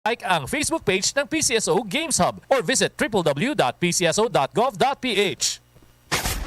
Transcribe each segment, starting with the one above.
Like ang Facebook page ng PCSO Games Hub or visit www.pcso.gov.ph.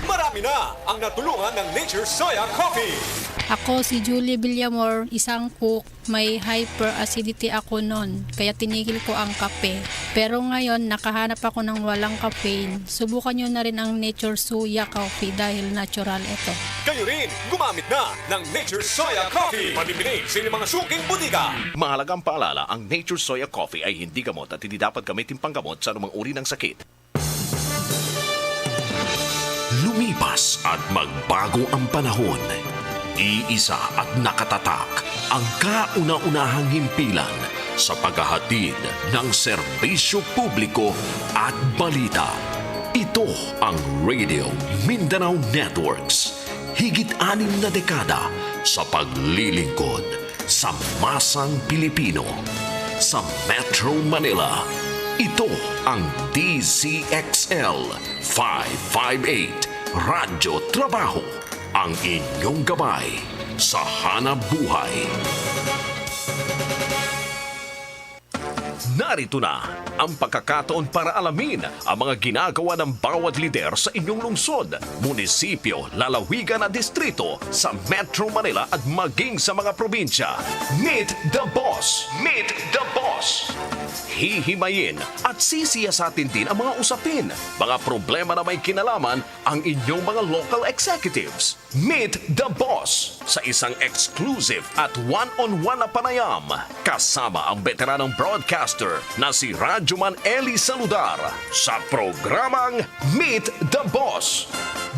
Marami na ang natulungan ng Nature Soya Coffee. Ako si Julie Villamor, isang cook. May hyperacidity ako noon, kaya tinigil ko ang kape. Pero ngayon, nakahanap ako ng walang caffeine. Subukan nyo na rin ang Nature Soya Coffee dahil natural ito. Kayo rin, gumamit na ng Nature Soya Coffee. Mabibili sa inyong mga suking butika. Mahalagang paalala, ang Nature Soya Coffee ay hindi gamot at hindi dapat gamitin panggamot sa anumang uri ng sakit. Lumipas at magbago ang panahon. Iisa at nakatatak ang kauna-unahang himpilan sa paghahatid ng serbisyo publiko at balita. Ito ang Radio Mindanao Networks. Higit 6 na dekada sa paglilingkod sa masang Pilipino. Sa Metro Manila, ito ang DZXL 558 Radyo Trabaho. Ang inyong gabay sa hanap buhay. Narito na ang pagkakataon para alamin ang mga ginagawa ng bawat lider sa inyong lungsod, munisipyo, lalawigan at distrito sa Metro Manila at maging sa mga probinsya. Meet the Boss! Meet the Boss! Hihimayin at sisiyasatin din ang mga usapin, mga problema na may kinalaman ang inyong mga local executives. Meet the Boss sa isang exclusive at one-on-one na panayam kasama ang veteranong broadcaster na si Radyoman Ely Saludar sa programang Meet the Boss.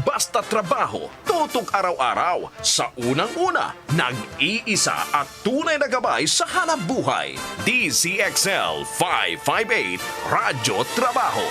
Basta trabaho, tutok araw-araw sa unang-una, nag-iisa at tunay na gabay sa hanap buhay. DZXL 558 Radyo Trabaho.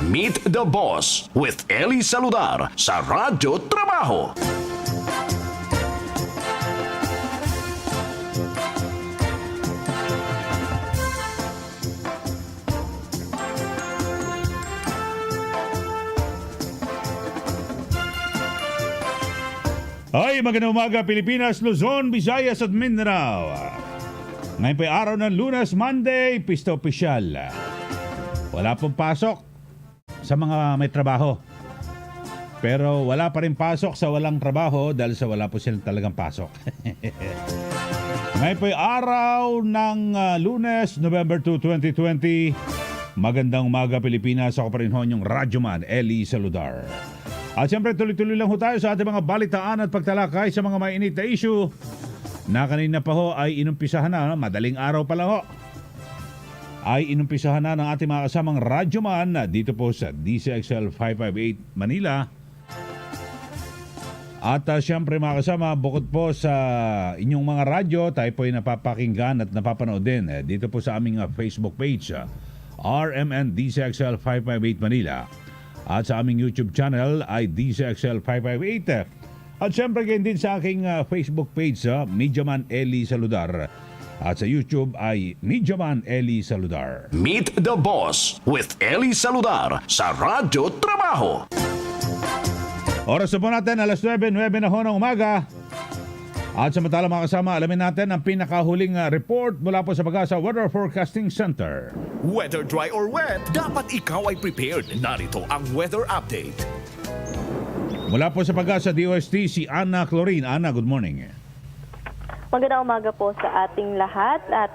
Meet the Boss with Ely Saludar sa Radyo Trabaho. Ay, magandang umaga Pilipinas, Luzon, Visayas at Mindanao. Ngayon po'y araw ng Lunes, Monday, pista opisyal. Wala pong pasok sa mga may trabaho. Pero wala pa rin pasok sa walang trabaho dahil sa wala po silang talagang pasok. Ngayon po'y araw ng Lunes, November 2, 2020. Magandang umaga Pilipinas. Ako pa rin ho yung Radyoman Ely Saludar. At siyempre tuloy-tuloy lang ho tayo sa ating mga balitaan at pagtalakay sa mga mainit na issue na kanina pa ho ay inumpisahan na, madaling araw pa lang ho, ay inumpisahan na ng ating mga kasamang Radyoman dito po sa DZXL 558 Manila. At siyempre mga kasama, bukod po sa inyong mga radyo, tayo po ay napapakinggan at napapanood din dito po sa aming Facebook page, RMN DZXL 558 Manila. At sa aming YouTube channel ay DZXL 558. At siyempre ganyan din sa aking Facebook page, Mediaman Ely Saludar. At sa YouTube ay Mediaman Ely Saludar. Meet the Boss with Ely Saludar sa Radyo Trabaho. Oras na po natin, alas 9 na ho ng umaga. At samantala mga kasama, alamin natin ang pinakahuling report mula po sa Pag-asa Weather Forecasting Center. Whether dry or wet, dapat ikaw ay prepared. Narito ang weather update. Mula po sa Pag-asa DOST, si Ana Clorin. Ana, good morning. Magandang umaga po sa ating lahat at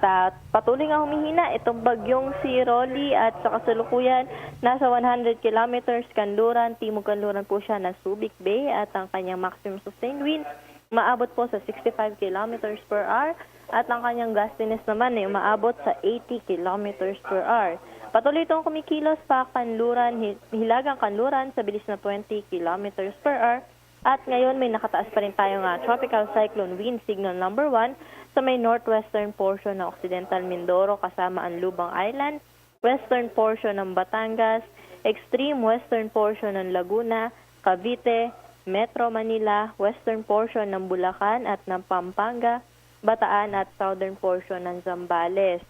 patuloy nga humihina itong bagyong si Rolly at sa kasalukuyan nasa 100 kilometers kanluran, timog kanluran po siya ng Subic Bay at ang kanyang maximum sustained wind maabot po sa 65 kilometers per hour at ang kanyang gustiness naman ay umaabot sa 80 kilometers per hour. Patuloy itong kumikilos pa kanluran, hilagang kanluran sa bilis na 20 kilometers per hour. At ngayon may nakataas pa rin tayong tropical cyclone wind signal number 1 sa may northwestern portion ng Occidental Mindoro kasama ang Lubang Island, western portion ng Batangas, extreme western portion ng Laguna, Cavite, Metro Manila, western portion ng Bulacan at ng Pampanga, Bataan at southern portion ng Zambales.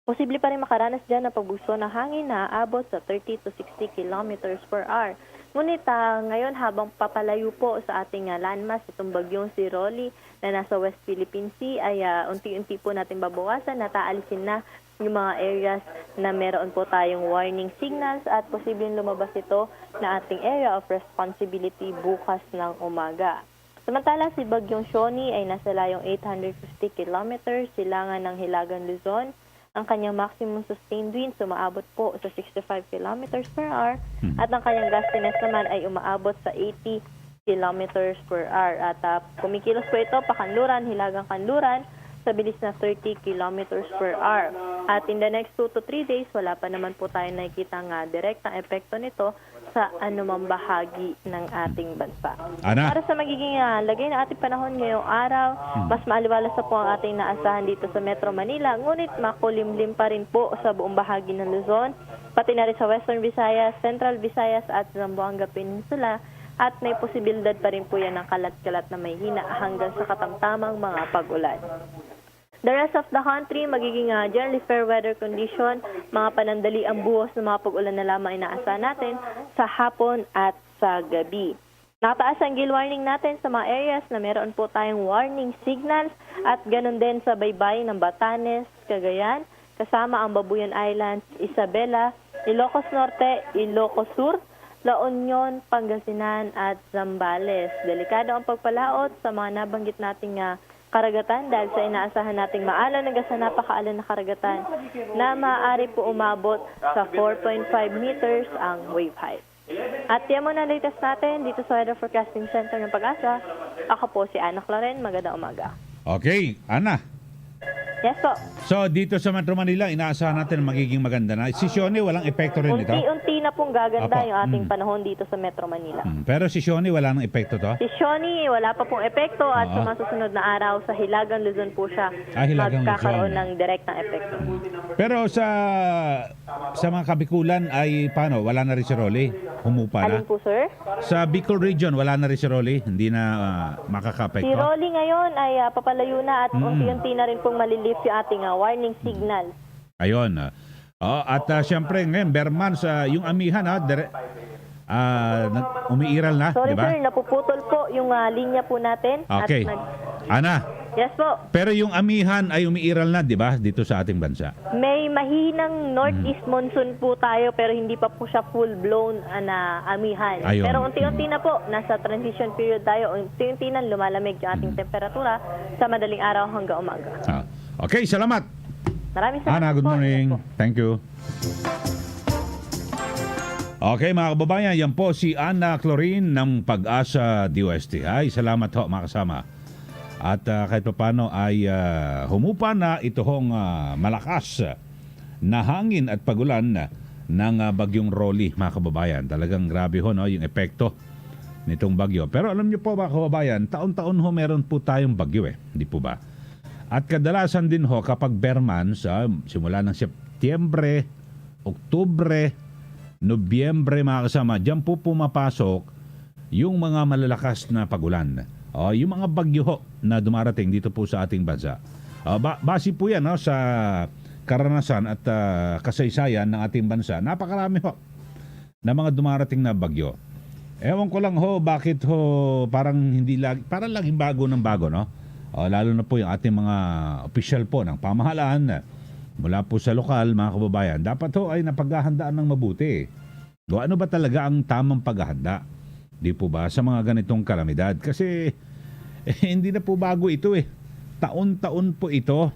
Posible pa rin makaranas dyan na pagbuso ng hangin na aabot sa 30 to 60 kilometers per hour. Ngunit ngayon habang papalayo po sa ating landmass itong bagyong si Rolly na nasa West Philippine Sea ay unti-unti po natin babawasan at aalisin na yung mga areas na meron po tayong warning signals at posibleng lumabas ito na ating area of responsibility bukas ng umaga. Samantala si bagyong Shoni ay nasa layong 850 kilometers silangan ng Hilagang Luzon. Ang kanyang maximum sustained wind umaabot po sa 65 kilometers per hour at ang kanyang gustiness naman ay umaabot sa 80 kilometers per hour. At kumikilos po ito pakanluran, hilagang kanluran sa bilis na 30 kilometers per hour. At in the next 2 to 3 days, wala pa naman po tayo nakikita nga direktang epekto nito sa anumang bahagi ng ating bansa. Ana? Para sa magiging lagay ng ating panahon ngayong araw, mas maaliwalas na po ang ating naasahan dito sa Metro Manila, ngunit makulimlim pa rin po sa buong bahagi ng Luzon, pati na rin sa Western Visayas, Central Visayas at Zamboanga Peninsula, at may posibilidad pa rin po yan ng kalat-kalat na may hina hanggang sa katamtamang mga pag-ulan. The rest of the country, magiging generally fair weather condition, mga panandali ang buhos ng mga pag-ulan na lamang inaasahan natin sa hapon at sa gabi. Nakataas ang gale warning natin sa mga areas na meron po tayong warning signals at ganun din sa baybay ng Batanes, Cagayan, kasama ang Babuyan Islands, Isabela, Ilocos Norte, Ilocos Sur, La Union, Pangasinan at Zambales. Delikado ang pagpalaot sa mga nabanggit nating karagatan dahil sa inaasahan nating maalan hanggang sa napakaalan na karagatan na maaari po umabot sa 4.5 meters ang wave height. At yan muna latest natin dito sa Weather Forecasting Center ng Pag-asa. Ako po si Ana Clorin. Magandang umaga. Okay, Ana. Yes po. So, dito sa Metro Manila, inaasahan natin magiging maganda na. Si Shoni, walang epekto rin ito? Unti-unti na pong gaganda Apo. yung ating panahon dito sa Metro Manila. Pero si Shoni, wala nang epekto to? Si Shoni, wala pa pong epekto at sa mga susunod na araw sa Hilagang Luzon po siya Hilagang magkakaroon Luzon. ng direktang epekto. Pero sa mga kabikulan ay paano? Wala na rin si Rolly? Humupa na? Alin po, sir? Sa Bicol region, wala na rin si Rolly? Hindi na makakapekto? Si Rolly ngayon ay papalayo na at unti-unti na rin pong malilift yung ating warning signal. Ayun. At siyempre ngayon, Berman, yung amihan, umiiral na, Sorry di ba? sir, napuputol po yung linya po natin. Okay. Ana, Yes po. pero yung amihan ay umiiral na, di ba, dito sa ating bansa? May mahinang northeast monsoon po tayo pero hindi pa po siya full-blown na amihan. Ayun. Pero unti-unti na po, nasa transition period tayo. Unti-unti na lumalamig yung ating temperatura sa madaling araw hanggang umaga. Okay, salamat. Maraming salamat Ana, good po. morning. Yes po. Thank you. Okay, mga kababayan, yan po si Ana Clorin ng Pag-asa DOST. Ay, salamat ho, mga kasama. At kahit pa paano ay humupa na itong malakas na hangin at pagulan ng bagyong Rolly, mga kababayan. Talagang grabe ho, no, yung epekto nitong bagyo. Pero alam niyo po, mga kababayan, taon-taon ho meron po tayong bagyo Hindi po ba? At kadalasan din ho kapag Berman simula ng Setyembre, Oktubre, Nobyembre, mga kasama, diyan po pumapasok yung mga malalakas na pagulan. Yung mga bagyo ho na dumarating dito po sa ating bansa. Base po yan sa karanasan at kasaysayan ng ating bansa. Napakarami ho na mga dumarating na bagyo. Ewan ko lang ho, bakit ho parang parang laging bago ng bago, no? Lalo na po yung ating mga opisyal po ng pamahalaan mula po sa lokal, mga kababayan. Dapat ho ay napaghahandaan ng mabuti. Ano ba talaga ang tamang paghahanda? Di po ba? Sa mga ganitong kalamidad. Kasi hindi na po bago ito eh. Taon-taon po ito.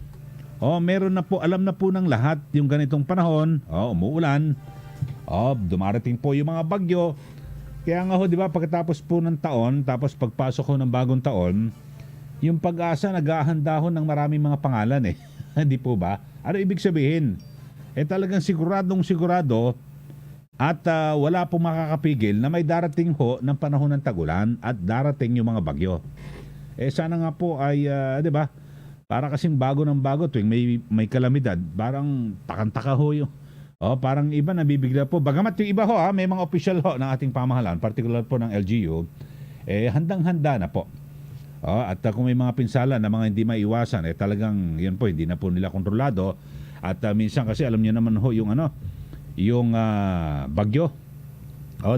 Meron na po, alam na po ng lahat yung ganitong panahon. Umuulan. Dumarating po yung mga bagyo. Kaya nga ho, di ba, pagkatapos po ng taon, tapos pagpasok ho ng bagong taon, yung pag-asa naghahanda ho ng maraming mga pangalan eh. Hindi po ba? Ano ibig sabihin? Talagang siguradong sigurado at wala pong makakapigil na may darating ho ng panahon ng tagulan at darating yung mga bagyo. Sana nga po ay, di ba, para kasing bago ng bago tuwing may kalamidad, parang takantaka ho yung, parang iba nabibigla po. Bagamat yung iba ho, may mga official ho ng ating pamahalaan, particular po ng LGU, handang-handa na po. At kung may mga pinsala na mga hindi maiwasan, talagang yun po, hindi na po nila kontrolado. At minsan kasi alam niyo naman ho yung yung bagyo.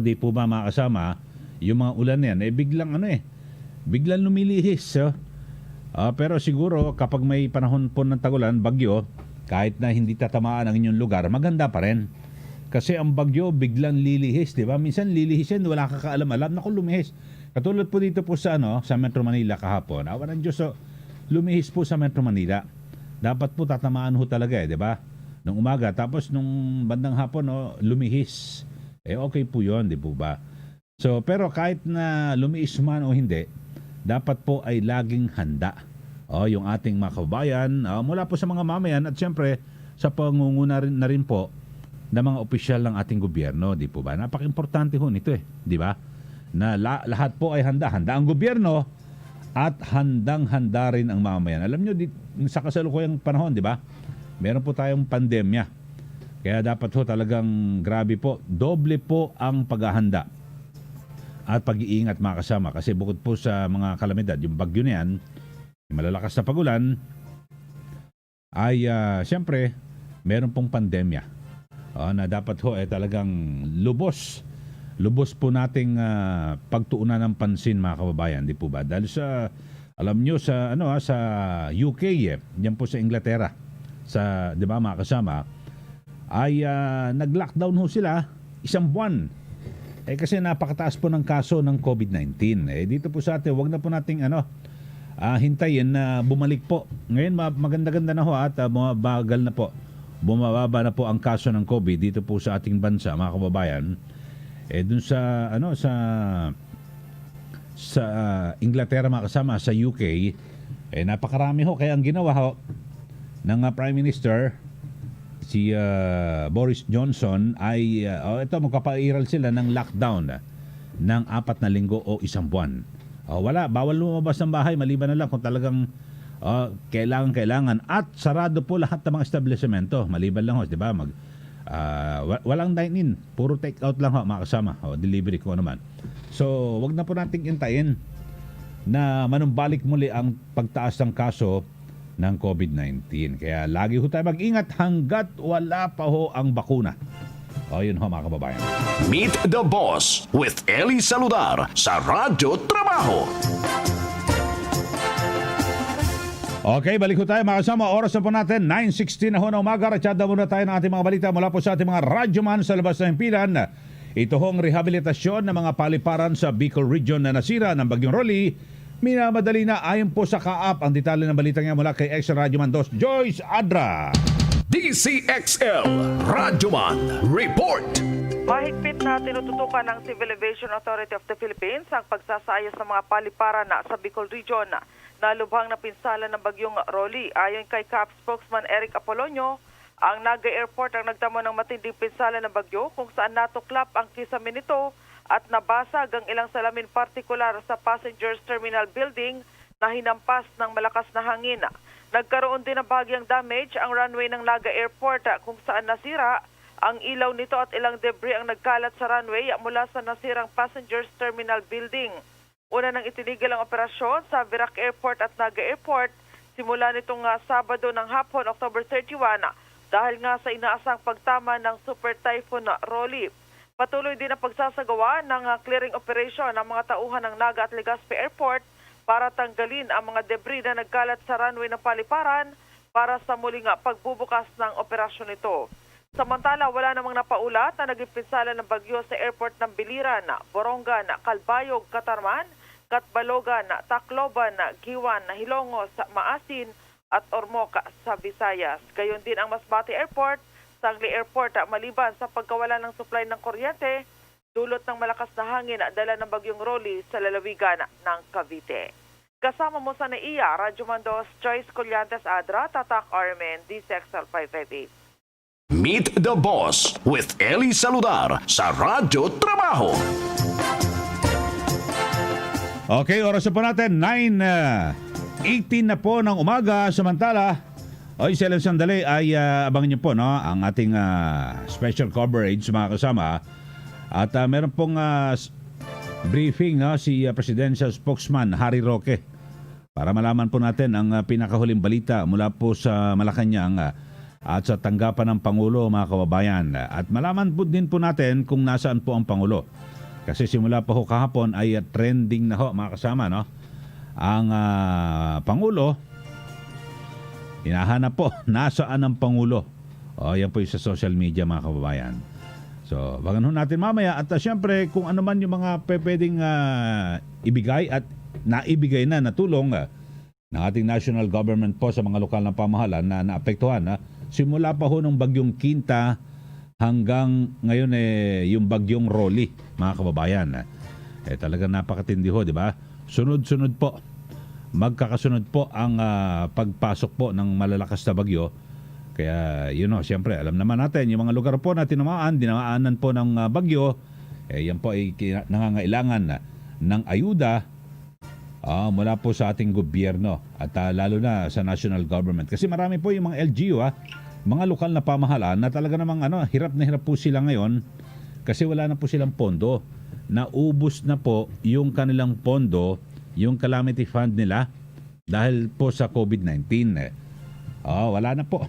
Di po ba makasama, yung mga ulan yan, biglang lumilihis. Pero siguro kapag may panahon po ng tagulan, bagyo, kahit na hindi tatamaan ang inyong lugar, maganda pa rin. Kasi ang bagyo biglang lilihis, di ba? Minsan lilihis yan, wala ka kaalam-alam na kung lumihis. Katulad po dito po sa sa Metro Manila kahapon. Awa ng Diyos, lumihis po sa Metro Manila. Dapat po tatamaan ho talaga di ba? Nung umaga, tapos nung bandang hapon, lumihis. Okay po yun, di po ba? So, pero kahit na lumihis man o hindi, dapat po ay laging handa. Yung ating mga kababayan, mula po sa mga mamayan at siyempre sa pangunguna na rin po ng mga opisyal ng ating gobyerno, di po ba? Napaka-importante ho nito di ba? Na lahat po ay handa. Handa ang gobyerno at handang-handa rin ang mamayan. Alam nyo, sa kasalukuyang panahon, di ba? Meron po tayong pandemya. Kaya dapat ho talagang grabe po, doble po ang paghahanda at pag-iingat mga kasama. Kasi bukod po sa mga kalamidad, yung bagyo na yan, malalakas na pagulan, ay siyempre, meron pong pandemya. Na dapat ho talagang lubos po nating pagtuunan ng pansin mga kababayan, di po ba? Dahil sa, alam nyo, sa sa UK, yan po sa Inglaterra, sa, di ba mga kasama, ay nag-lockdown ho sila 1 buwan. Kasi napakataas po ng kaso ng COVID-19. Dito po sa atin, wag na po nating hintayin na bumalik po. Ngayon maganda-ganda na ho at bumabagal na po. Bumababa na po ang kaso ng COVID dito po sa ating bansa, mga kababayan. Dun sa sa Inglaterra mga kasama, sa UK, napakarami ho. Kaya ang ginawa ho ng Prime Minister si Boris Johnson ay magpapairal sila ng lockdown ng 4 na linggo o 1 buwan. Bawal lumabas ng bahay maliban na lang kung talagang kailangan at sarado po lahat ng mga establishmento maliban lang di ba walang dine-in, puro take out lang mga kasama delivery ko naman. So wag na po nating intayin na manumbalik muli ang pagtaas ng kaso ng COVID-19. Kaya lagi ho tayo mag-ingat hanggat wala pa ho ang bakuna. Yun ho mga kababayan. Meet the Boss with Ely Saludar sa Radyo Trabaho. Okay, balik ho tayo mga kasama. Oras na po natin, 9:16 na ho na umaga. Ratsada muna tayo ng ating mga balita mula po sa ating mga radyoman sa labas ng himpilan. Ito hong rehabilitasyon ng mga paliparan sa Bicol Region na nasira ng Bagyong Rolly. Minamadali na ayon po sa kaap ang detalye ng balita niya mula kay ex-radyoman Dos Joyce Adra. DZXL Radyoman Report. Mahigpit na tinututukan ng Civil Aviation Authority of the Philippines ang pagsasayos ng mga paliparan sa Bicol Region na lubhang napinsala ng Bagyong Rolly. Ayon kay CAAP spokesman Eric Apolonio, ang Naga Airport ang nagtamo ng matinding pinsala ng bagyo kung saan natuklap ang kisame nito at nabasag ang ilang salamin partikular sa Passengers Terminal Building na hinampas ng malakas na hangin. Nagkaroon din ng bahagyang damage ang runway ng Naga Airport kung saan nasira ang ilaw nito at ilang debris ang nagkalat sa runway mula sa nasirang Passengers Terminal Building. Una nang itinigil ang operasyon sa Virac Airport at Naga Airport simula nitong Sabado ng hapon, October 31, dahil nga sa inaasang pagtama ng Super Typhoon Rolly. Patuloy din ang pagsasagawa ng clearing operation ng mga tauhan ng Naga at Legazpi Airport para tanggalin ang mga debris na nagkalat sa runway ng paliparan para sa muling pagbubukas ng operasyon nito. Samantala, wala namang napaulat na naging pinsala ng bagyo sa airport ng Biliran, Borongan, Calbayog, Katarman, Katbalogan, Tacloban, Giwan, Hilongos, Maasin at Ormoc sa Visayas. Gayon din ang Masbate Airport, Sangli Airport maliban sa pagkawala ng supply ng kuryente, dulot ng malakas na hangin dala ng bagyong Rolly sa lalawigan ng Cavite. Kasama mo sa NAIA, Radyo Mandos, Joyce Collantes Adra, Tatak Armen, DZXL 558. Meet the Boss with Ely Saludar sa Radyo Trabaho. Okay, oras na po natin, 9:18 na po ng umaga. Samantala, sa ilang sandali ay abangan niyo po ang ating special coverage mga kasama. At meron pong briefing si Presidential Spokesman Harry Roque para malaman po natin ang pinakahuling balita mula po sa Malacanang at sa tanggapan ng Pangulo mga kababayan. At malaman po din po natin kung nasaan po ang Pangulo. Kasi simula pa ho kahapon ay trending na ho mga kasama ang Pangulo. Hinahanap po nasaan ang Pangulo. Yan po yung sa social media mga kababayan. So, bagan ho natin mamaya. At syempre, kung ano man yung mga pwedeng ibigay at naibigay na tulong ng ating national government po sa mga lokal na pamahalaan na naapektuhan. Simula pa ho ng bagyong Quinta hanggang ngayon yung bagyong Rolly, mga kababayan. Talagang napakatindi ho, di ba? Sunod-sunod po. Magkakasunod po ang pagpasok po ng malalakas na bagyo. Kaya siyempre alam naman natin yung mga lugar po na dinamaanan po ng bagyo, yan po ay nangangailangan ng ayuda mula po sa ating gobyerno at lalo na sa national government. Kasi marami po yung mga LGU, mga lokal na pamahalaan na talaga namang hirap na hirap po sila ngayon kasi wala na po silang pondo. Naubos na po yung kanilang pondo, yung calamity fund nila dahil po sa COVID-19. Wala na po.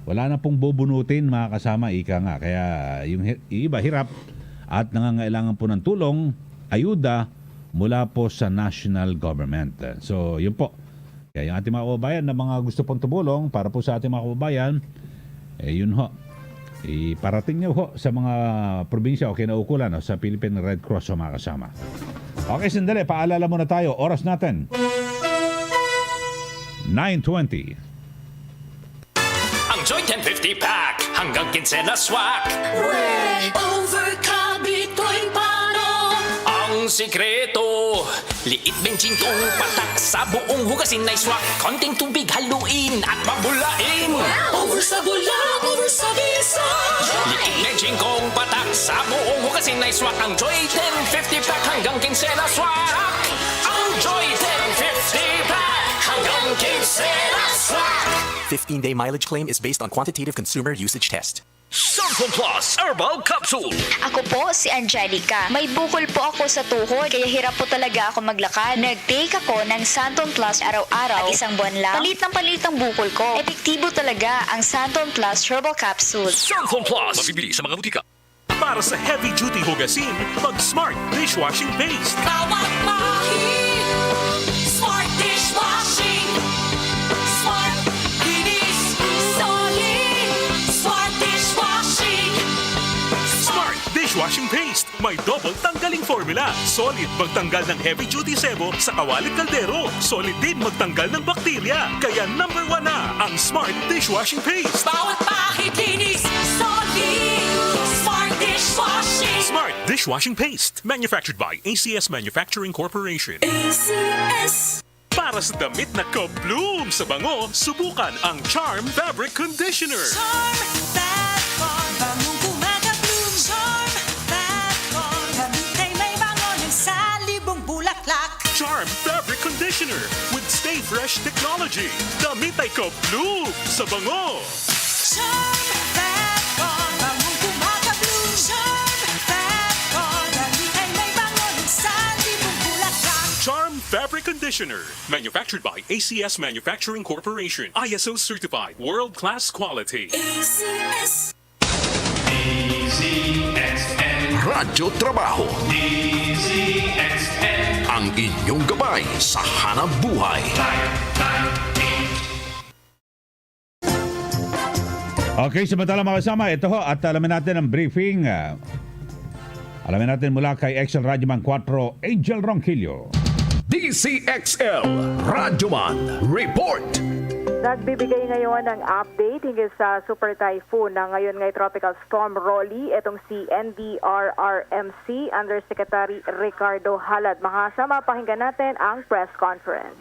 Wala na pong bubunutin mga kasama, ika nga. Kaya yung iba hirap at nangangailangan po ng tulong, ayuda mula po sa national government. So yun po. Kaya yung ating mga kababayan na mga gusto pong tumulong para po sa ating mga kababayan, yun ho. Iparating nyo ho sa mga probinsya o kinaukulan sa Philippine Red Cross mga kasama. Okay, sandali. Paalala muna tayo. Oras natin. 9:20. Joy 1050 pack hanggang kinsena swak. Overcome ito'y pano. Ang sikreto, liit benching kong patak sa buong hugasin na swak. Konting tubig haluin at mabulain. Over sa bula, over sa bisa. Liit benching kong patak sa buong hugasin na swak. Ang Joy 1050 pack hanggang kinsena swak. Ang Joy 1050 pack hanggang kinsena swak. 15-day mileage claim is based on quantitative consumer usage test. Santon Plus Herbal Capsule. Ako po si Angelica. May bukol po ako sa tuhod kaya hirap po talaga ako maglakad. Nag-take ako ng Santon Plus araw-araw at isang buwan lang. Palit ang bukol ko. Epektibo talaga ang Santon Plus Herbal Capsule. Santon Plus. Mabibili sa mga butika. Para sa heavy-duty hugasin, mag-Smart Dishwashing Paste. Bawat mahig. Smart dishwashing. Smart kinis. Solid. Smart dishwashing. Smart Dishwashing Paste. May double tanggaling formula. Solid magtanggal ng heavy-duty sebo sa kawalit kaldero. Solid din magtanggal ng bakterya. Kaya number 1 na ang Smart Dishwashing Paste. Bawat mahig kinis. Solid. Smart dishwashing. Smart Dishwashing Paste. Manufactured by ACS Manufacturing Corporation. ACS. Para sa damit na ka-bloom sa bango, subukan ang Charm Fabric Conditioner. Charm Fat Corn. Bangong kumaka-bloom. Charm Fat Corn. Damit ay may bango ng salibong bulaklak. Charm Fabric Conditioner with Stay Fresh Technology. Damit ay ka-bloom sa bango. Charm Fat Corn. Bangong kumaka-bloom. Charm Fat Corn. Damit ay may bango ng salibong bulaklak. Charm Fabric Conditioner. Manufactured by ACS Manufacturing Corporation. ISO certified. World-class quality. ACS. Radyo Trabaho. Ang inyong gabay sa hanap buhay. Okay, samantala mga kasama, ito ho at alamin natin ang briefing. Alamin natin mula kay XL Radyoman 4, Angel Ronquillo. DZXL Radyoman Report. Nagbibigay ngayon ng update hinggil sa super typhoon na ngayon ngay Tropical Storm Rolly, itong si NDRRMC Undersecretary Ricardo Halad. Makasama, pakinggan natin ang press conference.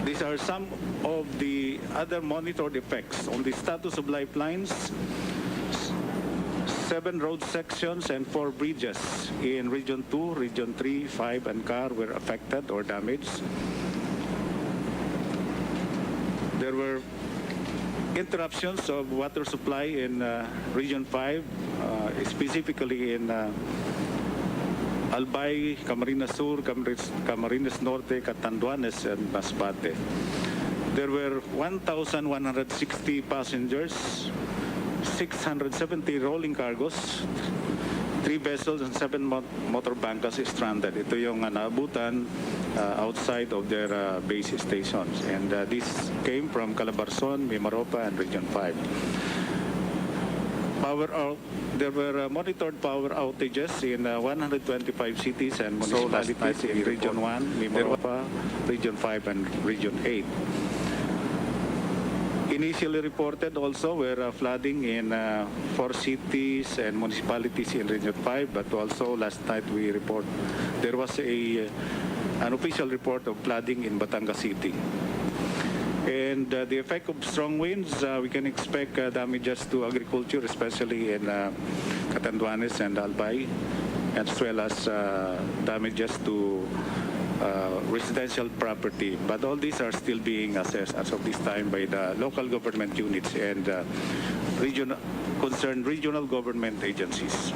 These are some of the other monitored effects on the status of lifelines. 7 road sections and 4 bridges in Region 2, Region 3, 5, and CAR were affected or damaged. There were interruptions of water supply in Region 5, specifically in Albay, Camarines Sur, Camarines Norte, Catanduanes, and Masbate. There were 1,160 passengers, 670 rolling cargos, 3 vessels and 7 motor bancas stranded. Ito yung naabutan outside of their base stations. And this came from Calabarzon, Mimaropa, and Region 5. There were monitored power outages in 125 cities and municipalities in Region 1, Mimaropa, Region 5, and Region 8. Initially reported also were flooding in 4 cities and municipalities in Region 5, but also last night we report there was an official report of flooding in Batangas City. And the effect of strong winds, we can expect damages to agriculture, especially in Catanduanes and Albay, as well as damages to residential property. But all these are still being assessed as of this time by the local government units and concerned regional government agencies.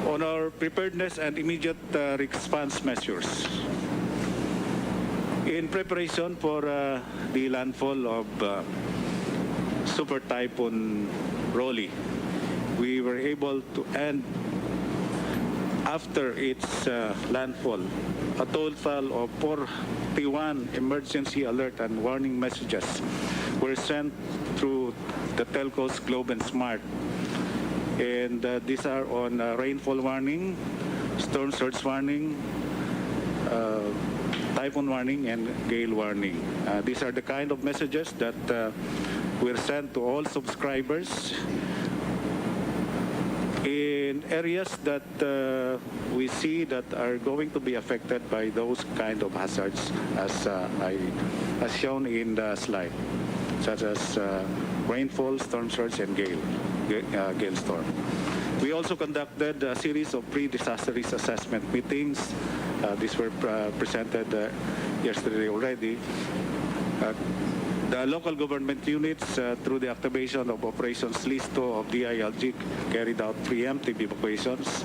On our preparedness and immediate response measures, in preparation for the landfall of Super Typhoon Rolly, we were able to end, after its landfall, a total of 41 emergency alert and warning messages were sent through the telcos Globe and Smart. And these are on rainfall warning, storm surge warning, typhoon warning, and gale warning. These are the kind of messages that were sent to all subscribers in areas that we see that are going to be affected by those kind of hazards as shown in the slide, such as rainfall, storm surge, and gale storm. We also conducted a series of pre-disaster risk assessment meetings. These were presented yesterday already. The local government units, through the activation of Operations Listo of DILG, carried out preemptive evacuations.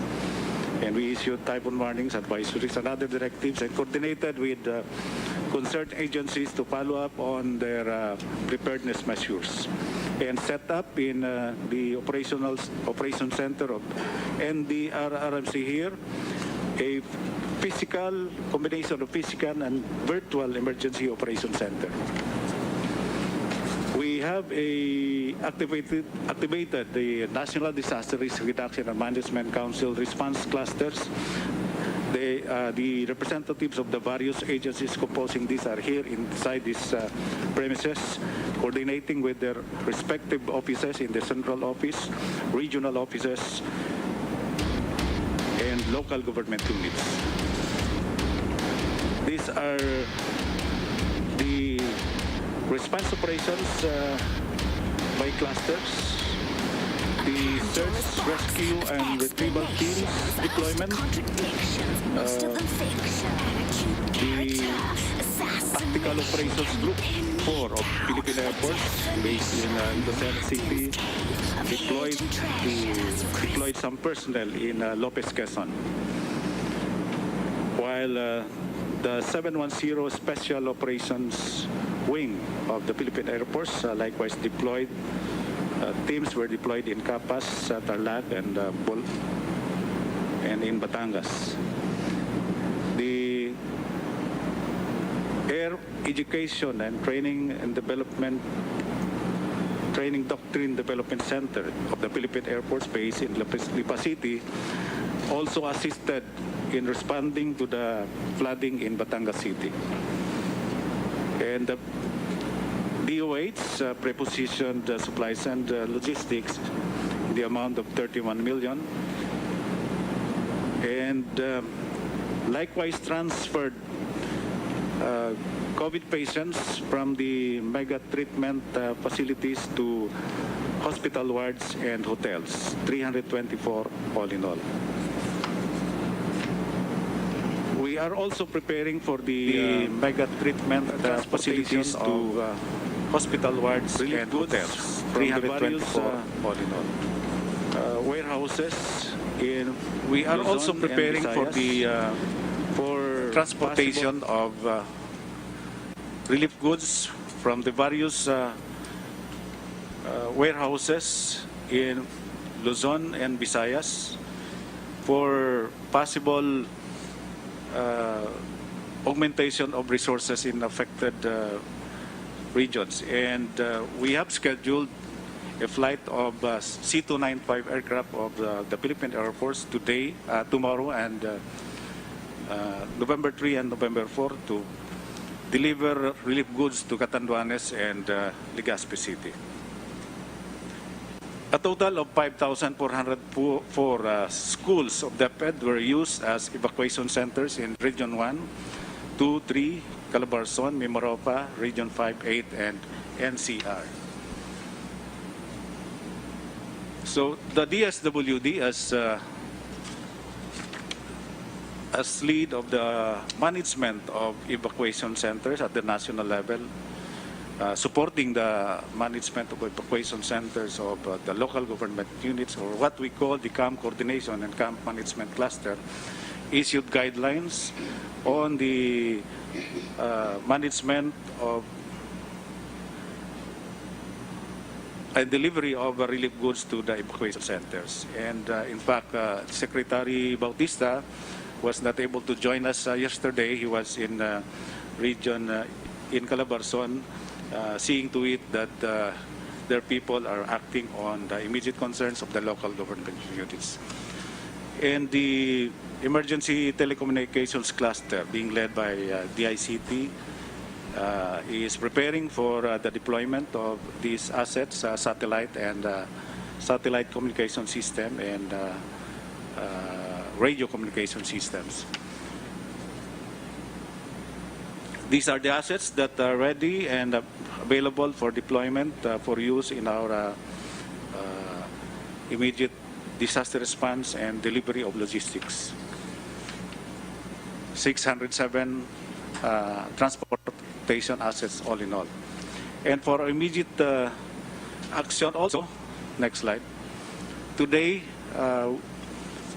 And we issued typhoon warnings, advisories, and other directives, and coordinated with concerned agencies to follow up on their preparedness measures. And set up in the operation center of NDRRMC here a combination of physical and virtual emergency operation center. We have activated the National Disaster Risk Reduction and Management Council response clusters. The representatives of the various agencies composing these are here inside these premises, coordinating with their respective offices in the central office, regional offices, and local government units. These are the response operations by clusters, the search, rescue, and retrieval teams deployment, the Tactical Operations Group 4 of Philippine Air Force based in Lucena City deployed some personnel in Lopez, Quezon. While the 710 Special Operations Wing of the Philippine Air Force likewise deployed. Teams were deployed in Capas, Tarlac, and Bulf, and in Batangas. The Air Education and Training and Development Training Doctrine Development Center of the Philippine Air Force Base in Lipa City also assisted in responding to the flooding in Batangas City. And the DOH prepositioned supplies and logistics in the amount of 31 million. And likewise transferred COVID patients from the mega treatment facilities to hospital wards and hotels, 324 all in all. We are also preparing for the mega treatment facilities to hospital wards and hotels, 324 all in all. Warehouses in we are also preparing for the for transportation of relief goods from the various warehouses in Luzon and Visayas for possible augmentation of resources in affected regions. And we have scheduled a flight of C-295 aircraft of the Philippine Air Force today, tomorrow, and November 3 and November 4 to deliver relief goods to Catanduanes and Legazpi City. A total of 5,404 schools of DepEd were used as evacuation centers in Region 1, 2, 3, Calabarzon, Mimaropa, Region 5, 8, and NCR. So the DSWD as lead of the management of evacuation centers at the national level, supporting the management of evacuation centers of the local government units, or what we call the camp coordination and camp management cluster, issued guidelines on the management of and delivery of relief goods to the evacuation centers. And in fact, Secretary Bautista was not able to join us yesterday. He was in region in Calabarzon, seeing to it that their people are acting on the immediate concerns of the local government units. And the emergency telecommunications cluster, being led by DICT, is preparing for the deployment of these assets, satellite and satellite communication system and radio communication systems. These are the assets that are ready and available for deployment for use in our immediate disaster response and delivery of logistics. 607 transportation assets all in all. And for immediate action also, next slide. Today,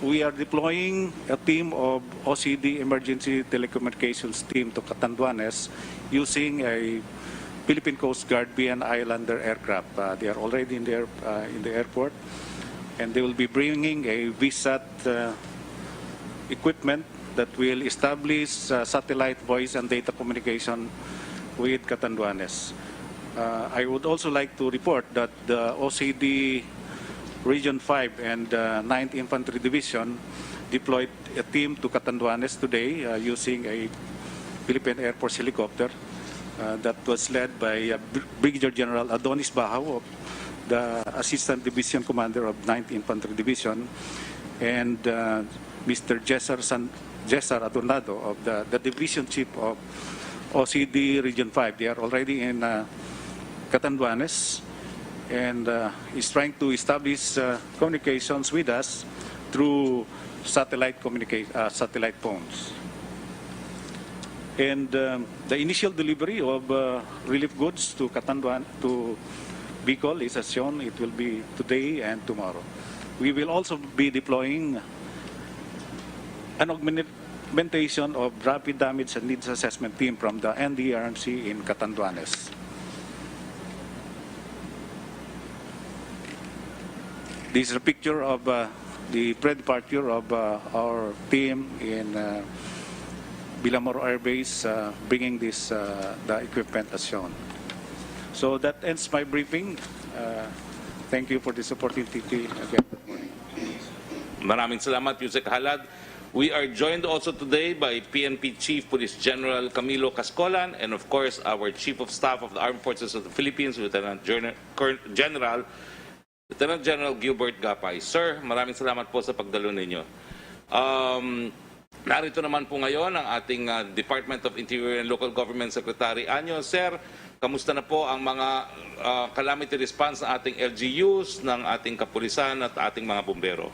we are deploying a team of OCD emergency telecommunications team to Catanduanes using a Philippine Coast Guard BN Islander aircraft. They are already in the airport, and they will be bringing a VSAT equipment that will establish satellite voice and data communication with Catanduanes. I would also like to report that the OCD Region 5 and 9th Infantry Division deployed a team to Catanduanes today using a Philippine Air Force helicopter that was led by Brigadier General Adonis Bahaw, the Assistant Division Commander of 9th Infantry Division, and Mr. Jesar Adornado of the Division Chief of OCD Region 5. They are already in Catanduanes, and is trying to establish communications with us through satellite satellite phones. And the initial delivery of relief goods to Catanduanes, to Bicol, is as shown. It will be today and tomorrow. We will also be deploying an augmentation of rapid damage and needs assessment team from the NDRMC in Catanduanes. This is a picture of the pre-departure of our team in Villamor Air Base, bringing the equipment as shown. So that ends my briefing. Thank you for this opportunity again. Good morning. Maraming salamat, Yusek Halad. We are joined also today by PNP Chief Police General Camilo Cascolan and of course our Chief of Staff of the Armed Forces of the Philippines, Lieutenant General Gilbert Gapay. Sir, maraming salamat po sa pagdalo ninyo. Narito naman po ngayon ang ating Department of Interior and Local Government Secretary Anyo. Sir, kamusta na po ang mga calamity response ng ating LGUs, ng ating kapulisan at ating mga bumbero?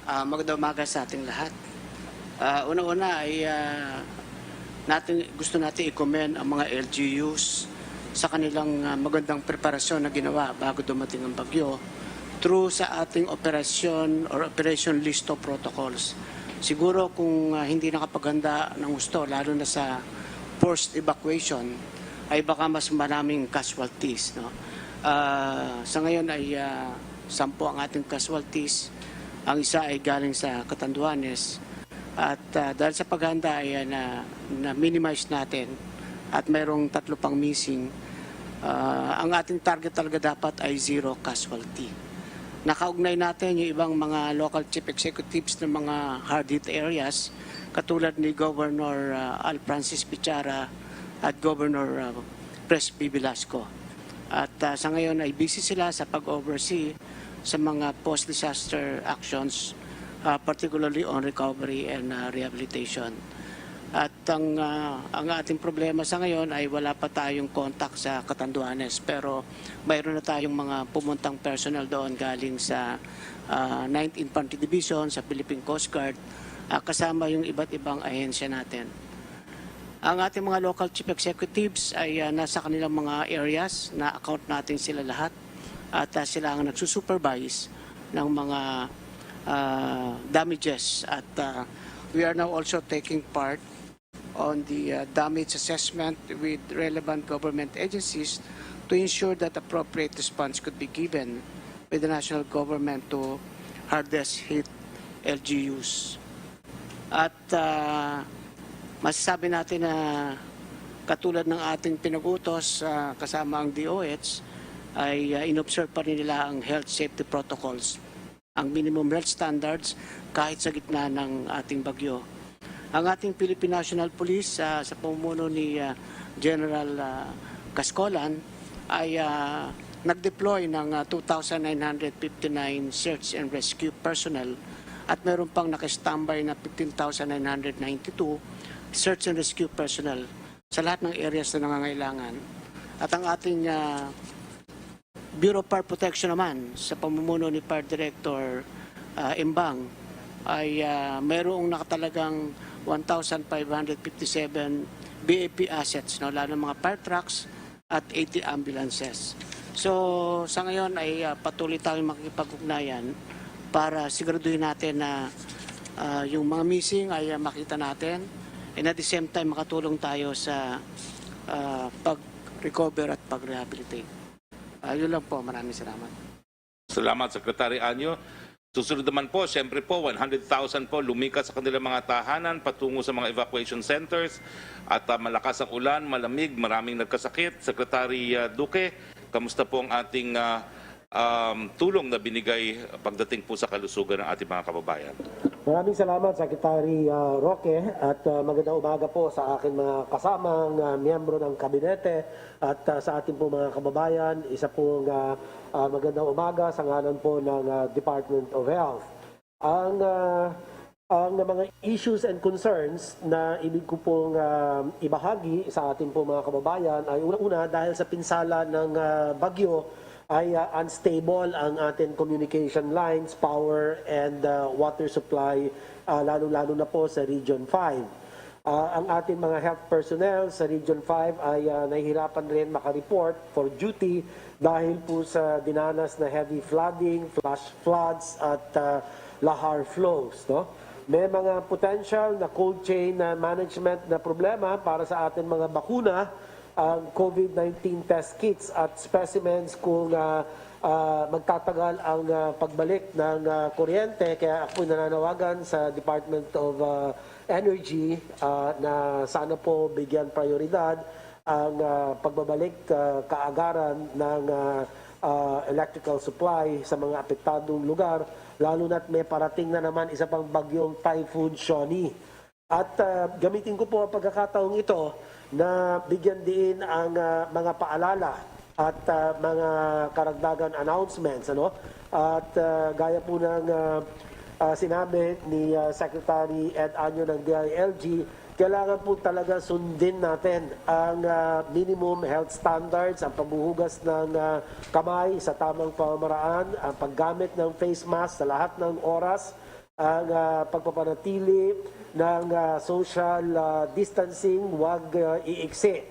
Magandang umaga sa ating lahat. Una-una ay gusto natin i-commend ang mga LGUs sa kanilang magandang preparasyon na ginawa bago dumating ang bagyo through sa ating Operation Listo Protocols. Siguro kung hindi nakapaganda ng gusto, lalo na sa forced evacuation, ay baka mas maraming casualties. No? Sa ngayon ay 10 ang ating casualties. Ang isa ay galing sa Catanduanes. At dahil sa paghanda ay na-minimize natin at mayroong 3 pang missing, ang ating target talaga dapat ay 0 casualty. Nakaugnay natin yung ibang mga local chief executives ng mga hard-hit areas katulad ni Governor Al Francis Pichara at Governor Pres B. Velasco. At sa ngayon ay busy sila sa pag-oversee sa mga post-disaster actions, particularly on recovery and rehabilitation. At ang ating problema sa ngayon ay wala pa tayong contact sa Catanduanes, pero mayroon na tayong mga pumuntang personnel doon galing sa 9th Infantry Division, sa Philippine Coast Guard, kasama yung iba't ibang ahensya natin. Ang ating mga local chief executives ay nasa kanilang mga areas, na account natin sila lahat, at sila ang nagsusupervise ng mga damages. At we are now also taking part on the damage assessment with relevant government agencies to ensure that appropriate response could be given by the national government to hardest hit LGUs. At masasabi natin na katulad ng ating pinag-utos kasama ang DOH, ay inobserve pa rin nila ang health safety protocols, ang minimum health standards kahit sa gitna ng ating bagyo. Ang ating Philippine National Police sa pamumuno ni General Cascolan ay nag-deploy ng 2,959 search and rescue personnel at meron pang nakastambay na 15,992 search and rescue personnel sa lahat ng areas na nangangailangan. At ang ating Bureau of Fire Protection naman sa pamumuno ni Fire Director Imbang ay mayroong nakatalagang 1,557 BAP assets, no, lalo ng mga fire trucks at 80 ambulances. So sa ngayon ay patuloy tayong makikipag-ugnayan para siguraduhin natin na yung mga missing ay makita natin, and at the same time makatulong tayo sa pag-recover at pag-rehabilitate. Yun lang po. Maraming salamat. Salamat, Secretary Anyo. Susunod naman po, siyempre po, 100,000 po lumikas sa kanilang mga tahanan patungo sa mga evacuation centers at malakas ang ulan, malamig, maraming nagkasakit. Secretary Duque, kamusta po ang ating tulong na binigay pagdating po sa kalusugan ng ating mga kababayan? Maraming salamat, Secretary Roque, at magandang umaga po sa aking mga kasamang miyembro ng kabinete at sa ating po mga kababayan. Isa pong magandang umaga sa ngalan po ng Department of Health. Ang mga issues and concerns na ibig ko pong ibahagi sa ating po mga kababayan ay una-una dahil sa pinsala ng bagyo ay unstable ang ating communication lines, power, and water supply, lalo-lalo na po sa Region 5. Ang ating mga health personnel sa Region 5 ay nahihirapan rin makareport for duty dahil po sa dinanas na heavy flooding, flash floods, at lahar flows. No? May mga potential na cold chain management na problema para sa ating mga bakuna, ang COVID-19 test kits at specimens kung magtatagal ang pagbalik ng kuryente. Kaya ako nananawagan sa Department of Energy na sana po bigyan prioridad ang pagbabalik kaagaran ng electrical supply sa mga apektadong lugar, lalo na't may parating na naman isa pang bagyong Typhoon Shawnee. At gamitin ko po ang pagkakataong ito na bigyan din ang mga paalala at mga karagdagan announcements. At gaya po ng sinabi ni Secretary Ed Año ng DILG, kailangan po talaga sundin natin ang minimum health standards, ang pagbuhugas ng kamay sa tamang pamamaraan, ang paggamit ng face mask sa lahat ng oras, ang pagpapanatili ng social distancing, huwag iiksi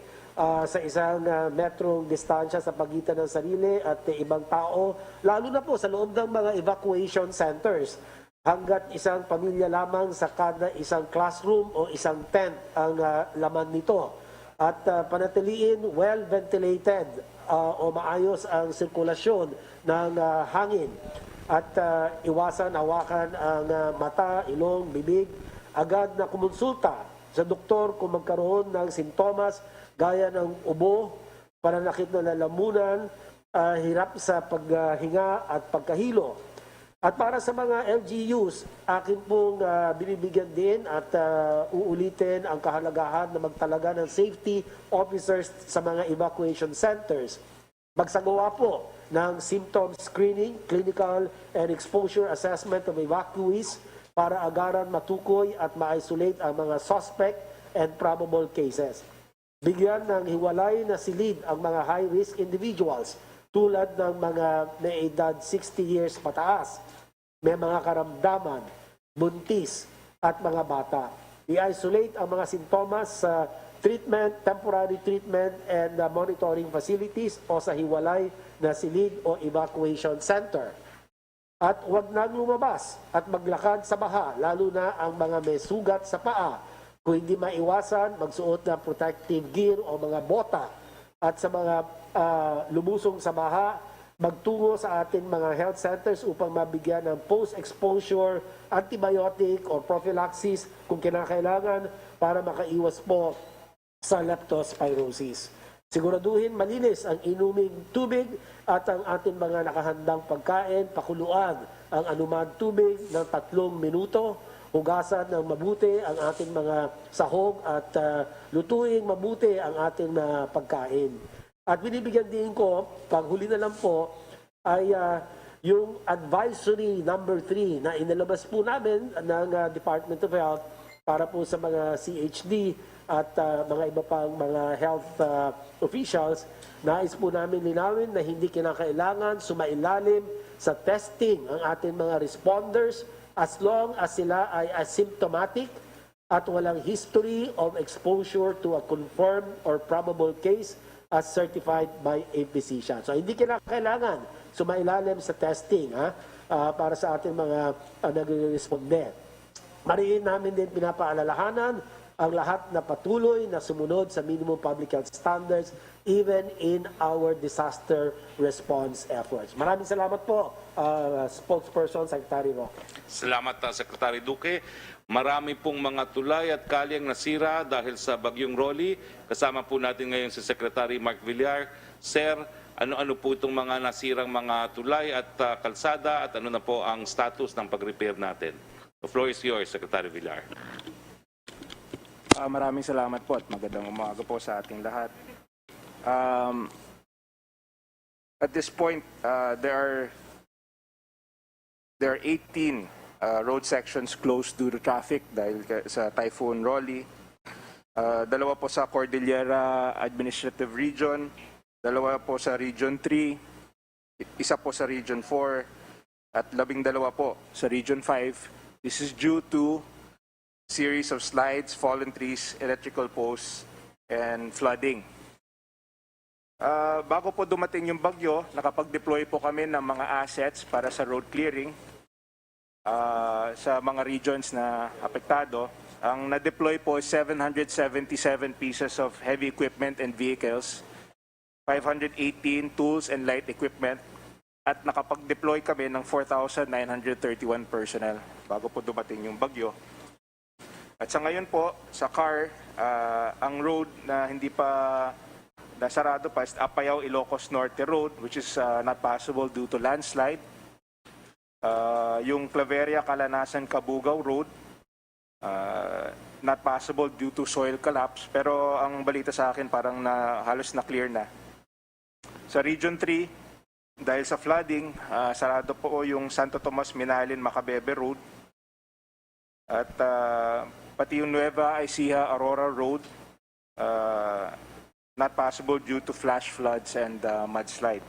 sa isang metrong distansya sa pagitan ng sarili at ibang tao, lalo na po sa loob ng mga evacuation centers. Hanggat isang pamilya lamang sa kada isang classroom o isang tent ang laman nito. At panatiliin well-ventilated o maayos ang sirkulasyon ng hangin. At iwasan hawakan ang mata, ilong, bibig. Agad na kumonsulta sa doktor kung magkaroon ng sintomas gaya ng ubo, pananakit na lalamunan, hirap sa paghinga at pagkahilo. At para sa mga LGUs, akin pong binibigyan din at uulitin ang kahalagahan na magtalaga ng safety officers sa mga evacuation centers. Magsagawa po ng symptom screening, clinical and exposure assessment of evacuees para agaran matukoy at ma-isolate ang mga suspect and probable cases. Bigyan ng hiwalay na silid ang mga high-risk individuals tulad ng mga may edad 60 years pataas, may mga karamdaman, buntis at mga bata. I-isolate ang mga sintomas sa treatment, temporary treatment and monitoring facilities o sa hiwalay na silid o evacuation center. At huwag nang lumabas at maglakad sa baha, lalo na ang mga may sugat sa paa. Kung hindi maiwasan, magsuot ng protective gear o mga bota. At sa mga lumusong sa baha, magtungo sa ating mga health centers upang mabigyan ng post-exposure antibiotic or prophylaxis kung kinakailangan para makaiwas po sa leptospirosis. Siguraduhin malinis ang inuming tubig at ang ating mga nakahandang pagkain, pakuluan ang anumang tubig ng 3 minuto, hugasan ng mabuti ang ating mga sahog at lutuing mabuti ang ating pagkain. At binibigyan din ko, panghuli na lang po, ay yung advisory number 3 na inilabas po namin ng Department of Health para po sa mga CHD at mga iba pang mga health officials. Nais po namin linawin na hindi kinakailangan sumailalim sa testing ang ating mga responders as long as sila ay asymptomatic at walang history of exposure to a confirmed or probable case as certified by a physician. So hindi kinakailangan sumailalim sa testing para sa ating mga nagre-responde. Mariin namin din pinapaalalahanan ang lahat na patuloy na sumunod sa minimum public health standards even in our disaster response efforts. Maraming salamat po, spokesperson Secretary Roque. Salamat, Secretary Duque. Marami pong mga tulay at kalyang nasira dahil sa bagyong Rolly. Kasama po natin ngayon si Secretary Mark Villar. Sir, ano-ano po itong mga nasirang mga tulay at kalsada at ano na po ang status ng pag-repair natin? The floor is yours, Secretary Villar. Maraming salamat po at magandang umaga po sa ating lahat. At this point, there are 18 road sections closed due to traffic dahil sa Typhoon Rolly. 2 po sa Cordillera Administrative Region, 2 po sa Region 3, 1 po sa Region 4, at 12 po sa Region 5. This is due to series of slides, fallen trees, electrical posts, and flooding. Bago po dumating yung bagyo, nakapag-deploy po kami ng mga assets para sa road clearing sa mga regions na apektado. Ang na-deploy po is 777 pieces of heavy equipment and vehicles, 518 tools and light equipment, at nakapag-deploy kami ng 4,931 personnel bago po dumating yung bagyo. At sa ngayon po, sa CAR, ang road na hindi pa nasarado pa is Apayao Ilocos Norte Road, which is not passable due to landslide. Yung Claveria Calanasan Cabugao Road, not possible due to soil collapse. Pero ang balita sa akin parang halos na clear na. Sa Region 3, dahil sa flooding, sarado po yung Santo Tomas Minalin Macabebe Road. At pati yung Nueva Ecija Aurora Road, not possible due to flash floods and mudslide.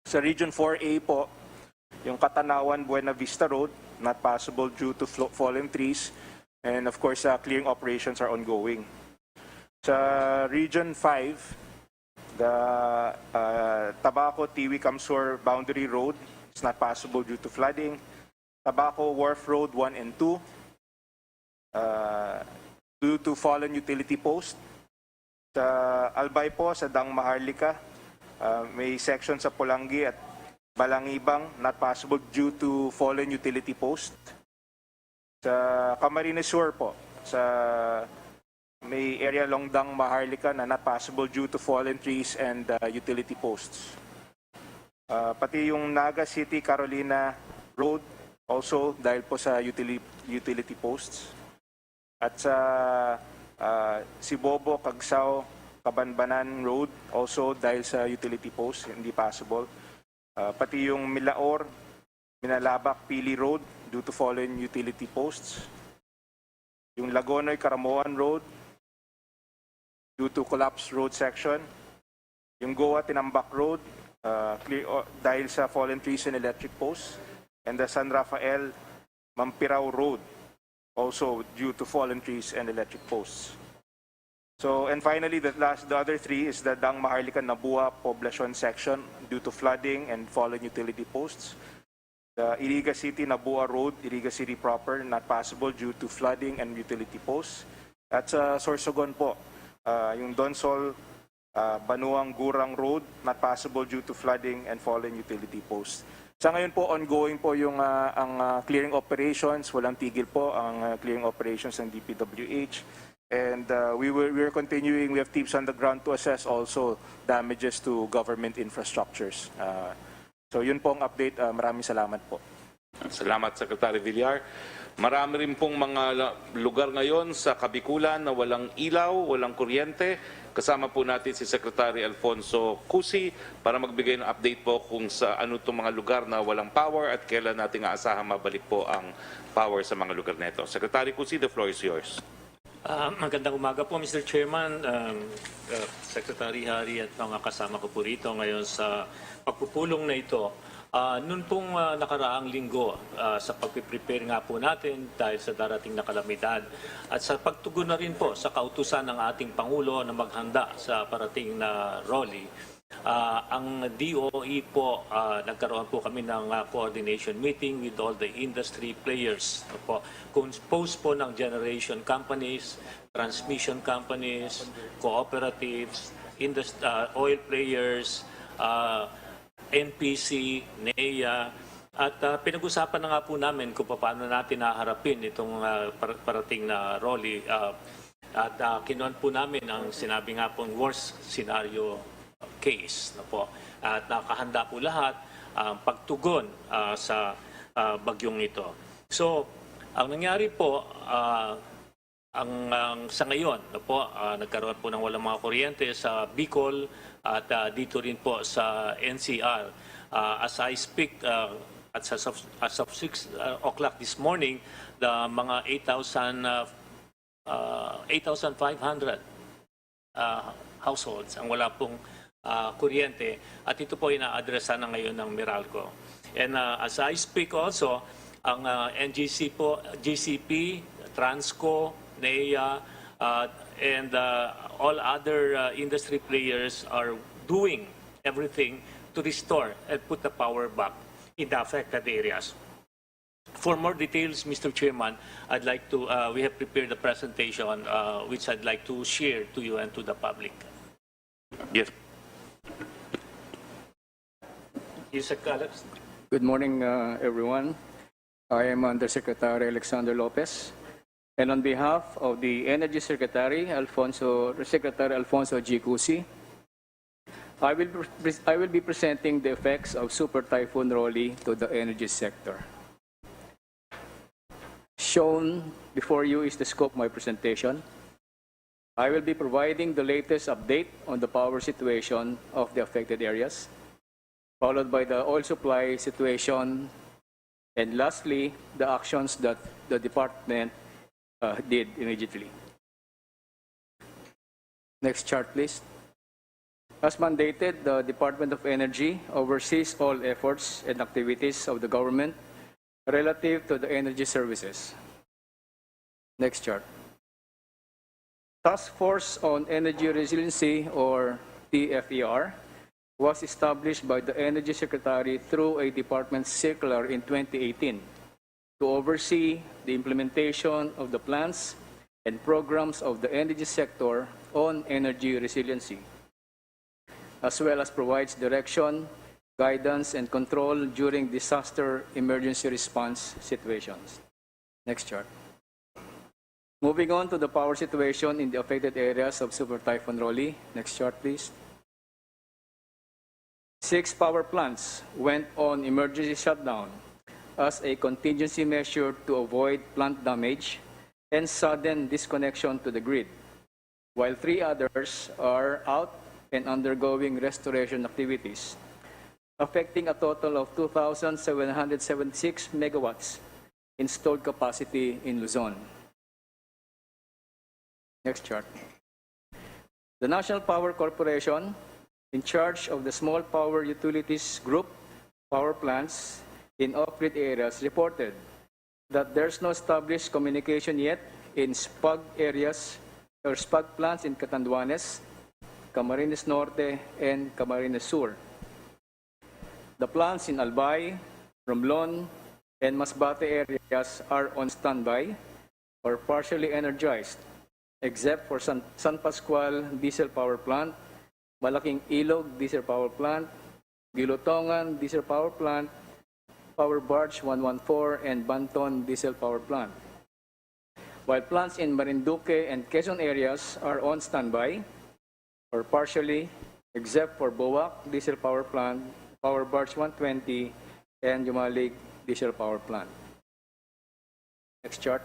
Sa Region 4A po, yung Katanawan Buena Vista Road, not possible due to fallen trees. And of course, clearing operations are ongoing. Sa Region 5, the Tabaco Tiwi Kamsur Boundary Road is not possible due to flooding. Tabaco Wharf Road 1 and 2, due to fallen utility post. Sa Albay po, sa Dang Maharlika, may section sa Pulangi at Balangibang, not possible due to fallen utility post. Sa Camarines Sur po, sa may area Longdang Maharlika na not possible due to fallen trees and utility posts. Pati yung Naga City Carolina Road, also dahil po sa utility posts. At sa Sibobo, Cagsao, Kabanbanan Road, also dahil sa utility posts, hindi possible. Pati yung Milaor, Minalabak, Pili Road, due to fallen utility posts. Yung Lagonoy, Caramoan Road, due to collapsed road section. Yung Goa, Tinambak Road, dahil sa fallen trees and electric posts. And the San Rafael, Mampirao Road, also due to fallen trees and electric posts. So, and finally, the other three is the Dang Maharlika Nabua Poblacion section due to flooding and fallen utility posts. The Iriga City Nabua Road, Iriga City proper, not possible due to flooding and utility posts. At sa Sorsogon po, yung Donsol Banuang Gurang Road, not possible due to flooding and fallen utility posts. Sa ngayon po, ongoing po yung ang clearing operations. Walang tigil po ang clearing operations ng DPWH. And we're continuing, we have teams on the ground to assess also damages to government infrastructures. So yun po ang update. Maraming salamat po. Salamat, Secretary Villar. Marami rin pong mga lugar ngayon sa Kabikulan na walang ilaw, walang kuryente. Kasama po natin si Secretary Alfonso Cusi para magbigay ng update po kung sa ano itong mga lugar na walang power at kailan natin aasahan mabalik po ang power sa mga lugar na ito. Secretary Cusi, the floor is yours. Magandang umaga po, Mr. Chairman, Secretary Hari at mga kasama ko po rito ngayon sa pagpupulong na ito. Noon pong nakaraang linggo sa pagpiprepare nga po natin dahil sa darating na kalamidad at sa pagtugon na rin po sa kautusan ng ating Pangulo na maghanda sa parating na rally, ang DOE po, nagkaroon po kami ng coordination meeting with all the industry players. Composed po ng generation companies, transmission companies, cooperatives, oil players, NPC, NEA, at pinag-usapan na nga po namin kung paano natin naharapin itong parating na rally. At kinuhan po namin ang sinabi nga pong worst scenario case. Po. At nakahanda po lahat ang pagtugon sa bagyong ito. So, ang nangyari po, sa ngayon, nagkaroon po ng walang mga kuryente sa Bicol at dito rin po sa NCR. As I speak, as of 6 o'clock this morning, the mga 8,500 households ang wala pong kuryente at ito po ina-addressa na ngayon ng Meralco. And as I speak also, ang NGC po, GCP, Transco, NEA, and all other industry players are doing everything to restore and put the power back in the affected areas. For more details, Mr. Chairman, I'd like to, we have prepared a presentation which I'd like to share to you and to the public. Yes. Alex. Good morning, everyone. I am Undersecretary Alexander Lopez, And on behalf of the Energy Secretary, Secretary Alfonso G. Cusi, I will be presenting the effects of Super Typhoon Rolly to the energy sector. Shown before you is the scope of my presentation. I will be providing the latest update on the power situation of the affected areas, followed by the oil supply situation, and lastly, the actions that the department did immediately. Next chart, please. As mandated, the Department of Energy oversees all efforts and activities of the government relative to the energy services. Next chart. Task Force on Energy Resiliency, or TFER, was established by the Energy Secretary through a department circular in 2018 to oversee the implementation of the plans and programs of the energy sector on energy resiliency, as well as provides direction, guidance, and control during disaster emergency response situations. Next chart. Moving on to the power situation in the affected areas of Super Typhoon Rolly. Next chart, please. 6 power plants went on emergency shutdown as a contingency measure to avoid plant damage and sudden disconnection to the grid, while 3 others are out and undergoing restoration activities, affecting a total of 2,776 megawatts installed capacity in Luzon. Next chart. The National Power Corporation, in charge of the small power utilities group power plants in off-grid areas, reported that there's no established communication yet in SPAG areas or SPAG plants in Catanduanes, Camarines Norte, and Camarines Sur. The plants in Albay, Romblon, and Masbate areas are on standby or partially energized, except for San Pascual Diesel Power Plant, Malaking Ilog Diesel Power Plant, Gilotongan Diesel Power Plant, Power Barge 114, and Banton Diesel Power Plant. While plants in Marinduque and Quezon areas are on standby or partially, except for Boac Diesel Power Plant, Power Barge 120, and Yumalig Diesel Power Plant. Next chart.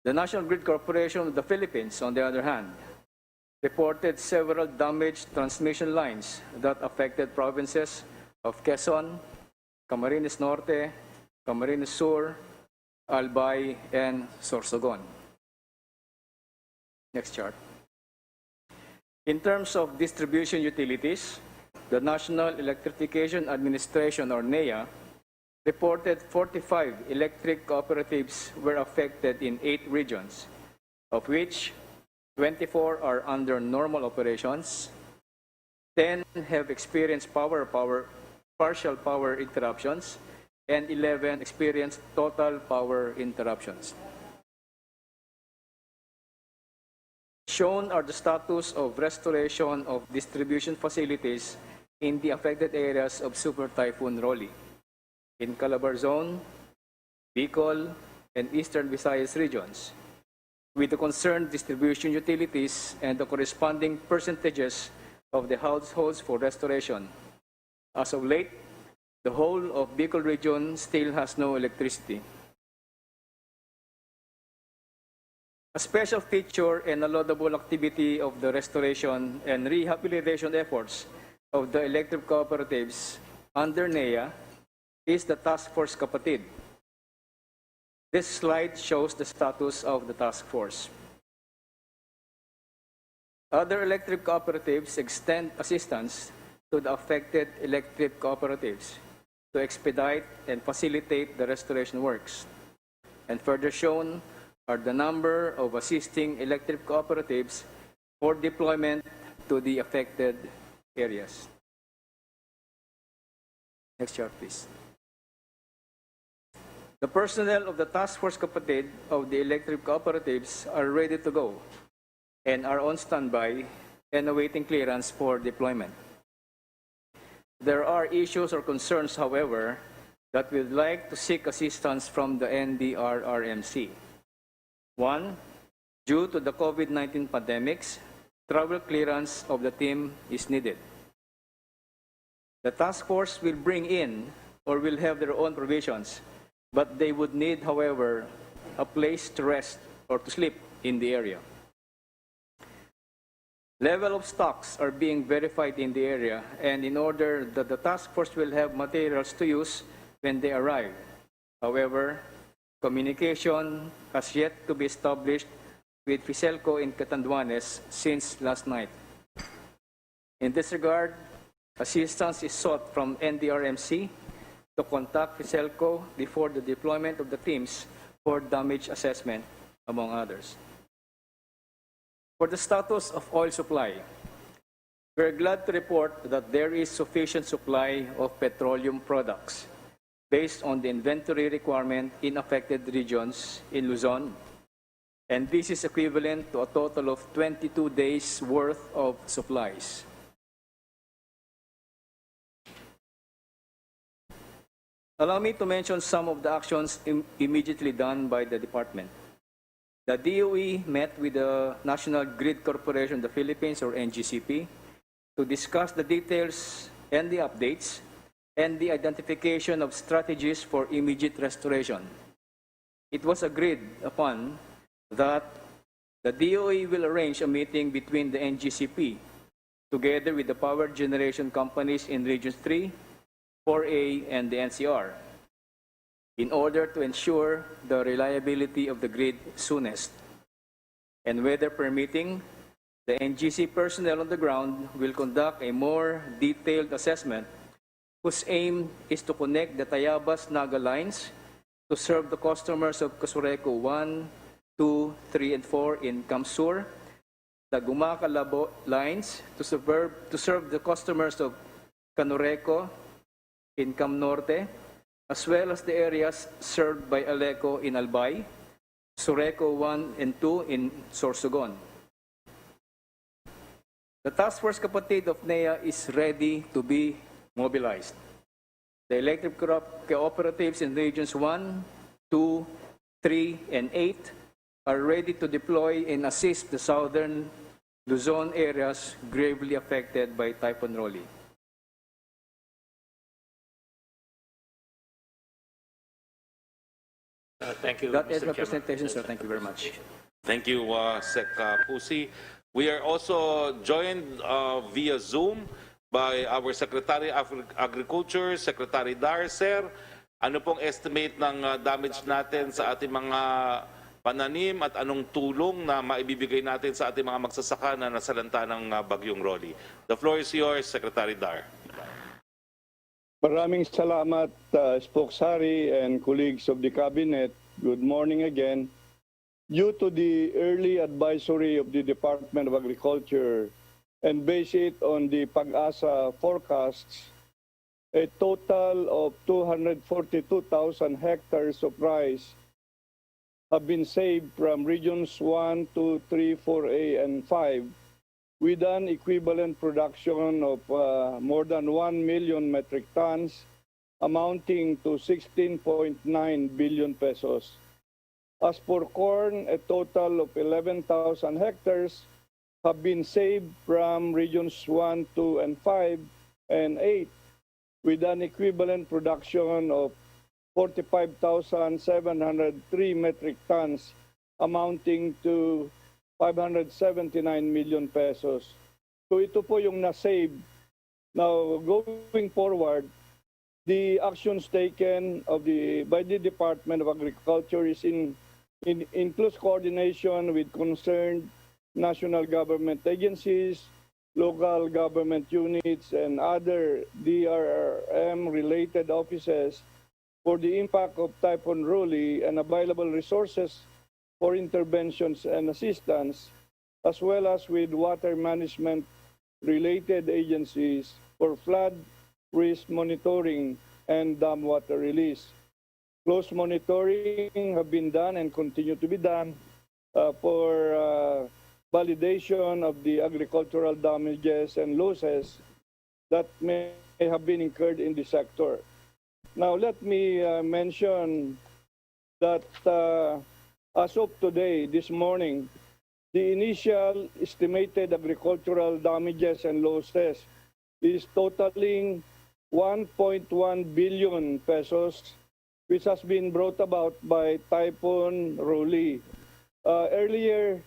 The National Grid Corporation of the Philippines, on the other hand, reported several damaged transmission lines that affected provinces of Quezon, Camarines Norte, Camarines Sur, Albay, and Sorsogon. Next chart. In terms of distribution utilities, the National Electrification Administration, or NEA, reported 45 electric cooperatives were affected in 8 regions, of which 24 are under normal operations, 10 have experienced partial power interruptions, and 11 experienced total power interruptions. Shown are the status of restoration of distribution facilities in the affected areas of Super Typhoon Rolly in Calabar Zone, Bicol, and Eastern Visayas regions, with the concerned distribution utilities and the corresponding percentages of the households for restoration. As of late, the whole of Bicol region still has no electricity. A special feature and a laudable activity of the restoration and rehabilitation efforts of the electric cooperatives under NEA is the Task Force Kapatid. This slide shows the status of the task force. Other electric cooperatives extend assistance to the affected electric cooperatives to expedite and facilitate the restoration works. And further shown are the number of assisting electric cooperatives for deployment to the affected areas. Next chart, please. The personnel of the Task Force Kapatid of the electric cooperatives are ready to go and are on standby and awaiting clearance for deployment. There are issues or concerns, however, that would like to seek assistance from the NDRRMC. 1. Due to the COVID-19 pandemics, travel clearance of the team is needed. The task force will bring in or will have their own provisions, but they would need, however, a place to rest or to sleep in the area. Level of stocks are being verified in the area, and in order that the task force will have materials to use when they arrive. However, communication has yet to be established with Fiselco in Catanduanes since last night. In this regard, assistance is sought from NDRMC to contact Fiselco before the deployment of the teams for damage assessment, among others. For the status of oil supply, we are glad to report that there is sufficient supply of petroleum products based on the inventory requirement in affected regions in Luzon, and this is equivalent to a total of 22 days' worth of supplies. Allow me to mention some of the actions immediately done by the department. The DOE met with the National Grid Corporation of the Philippines, or NGCP, to discuss the details and the updates and the identification of strategies for immediate restoration. It was agreed upon that the DOE will arrange a meeting between the NGCP together with the power generation companies in Regions 3, 4A, and the NCR in order to ensure the reliability of the grid soonest. And weather permitting, the NGC personnel on the ground will conduct a more detailed assessment whose aim is to connect the Tayabas-Naga lines to serve the customers of Casureco 1, 2, 3, and 4 in Kamsur, the Gumaca-Labo lines to serve the customers of Canoreco in Cam Norte, as well as the areas served by Aleco in Albay, Sureco 1 and 2 in Sorsogon. The Task Force Kapatid of NEA is ready to be mobilized. The electric cooperatives in Regions 1, 2, 3, and 8 are ready to deploy and assist the southern Luzon areas gravely affected by Typhoon Rolly. Thank you, That Mr. is my Chairman. presentation, sir. Thank you very much. Thank you, Sec. Pusi. We are also joined via Zoom by our Secretary of Agriculture, Secretary Dar. Sir, ano pong estimate ng damage natin sa ating mga pananim at anong tulong na maibibigay natin sa ating mga magsasaka na nasalanta ng Bagyong Rolly? The floor is yours, Secretary Dar. Maraming salamat, Spokeshari and colleagues of the Cabinet. Good morning again. Due to the early advisory of the Department of Agriculture and based it on the Pag-asa forecasts, a total of 242,000 hectares of rice have been saved from Regions 1, 2, 3, 4A, and 5, with an equivalent production of more than 1 million metric tons, amounting to 16.9 billion pesos. As for corn, a total of 11,000 hectares have been saved from Regions 1, 2, and 5, and 8, with an equivalent production of 45,703 metric tons, amounting to 579 million pesos. So ito po yung na-save. Now, going forward, the actions taken by the Department of Agriculture is in close coordination with concerned national government agencies, local government units, and other DRRM-related offices for the impact of Typhoon Rolly and available resources for interventions and assistance, as well as with water management-related agencies for flood risk monitoring and dam water release. Close monitoring have been done and continue to be done for validation of the agricultural damages and losses that may have been incurred in the sector. Now, let me mention that as of today, this morning, the initial estimated agricultural damages and losses is totaling 1.1 billion pesos, which has been brought about by Typhoon Rolly. Earlier,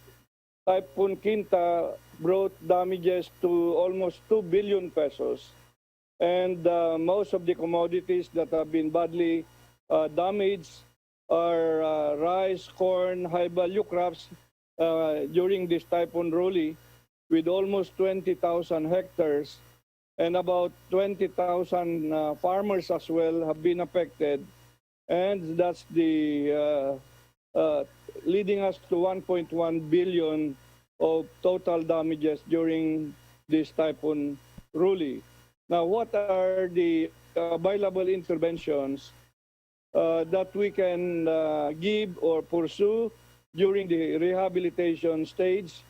Typhoon Quinta brought damages to almost 2 billion pesos. And most of the commodities that have been badly damaged are rice, corn, high-value crops during this Typhoon Rolly, with almost 20,000 hectares, and about 20,000 farmers as well have been affected. And that's the leading us to 1.1 billion of total damages during this Typhoon Rolly. Now, what are the available interventions that we can give or pursue during the rehabilitation stage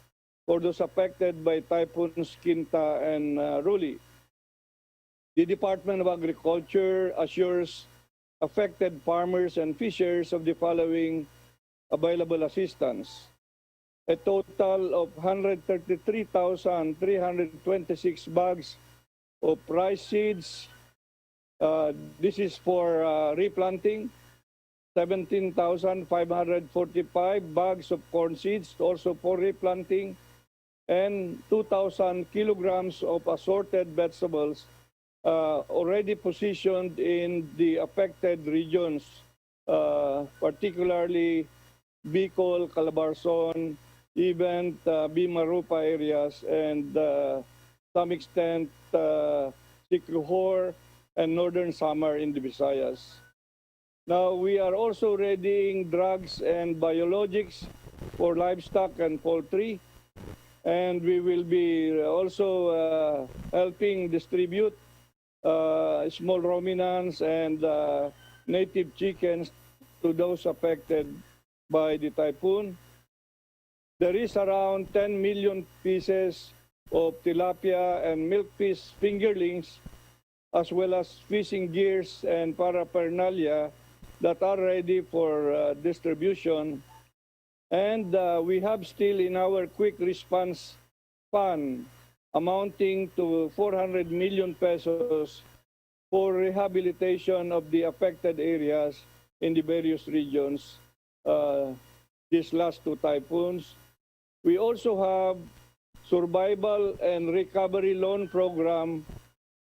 for those affected by Typhoons Quinta and Rolly? The Department of Agriculture assures affected farmers and fishers of the following available assistance. A total of 133,326 bags of rice seeds. This is for replanting. 17,545 bags of corn seeds, also for replanting. And 2,000 kilograms of assorted vegetables already positioned in the affected regions, particularly Bicol, Calabarzon, even Bimarupa areas, and some extent Siquijor and Northern Samar in the Visayas. Now, we are also readying drugs and biologics for livestock and poultry, and we will be also helping distribute small ruminants and native chickens to those affected by the typhoon. There is around 10 million pieces of tilapia and milkfish fingerlings, as well as fishing gears and paraphernalia that are ready for distribution. And we have still in our quick response fund amounting to 400 million pesos for rehabilitation of the affected areas in the various regions these last two typhoons. We also have survival and recovery loan program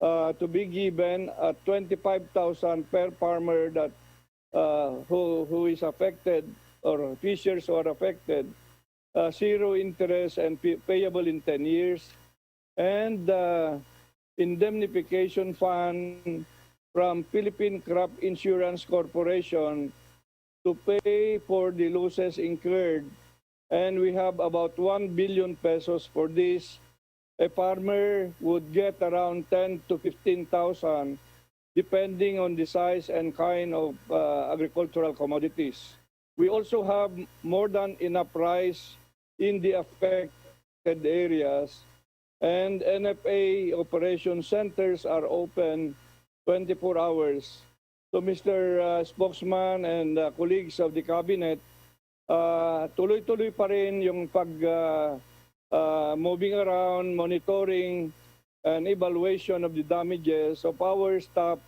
to be given at 25,000 per farmer that who is affected, or fishers who are affected, zero interest and payable in 10 years. And indemnification fund from Philippine Crop Insurance Corporation to pay for the losses incurred. And we have about 1 billion pesos for this. A farmer would get around 10 to 15,000 depending on the size and kind of agricultural commodities. We also have more than enough rice in the affected areas, and NFA operation centers are open 24 hours. So Mr. Spokesman and colleagues of the Cabinet, tuloy-tuloy pa rin yung moving around, monitoring, and evaluation of the damages of our staff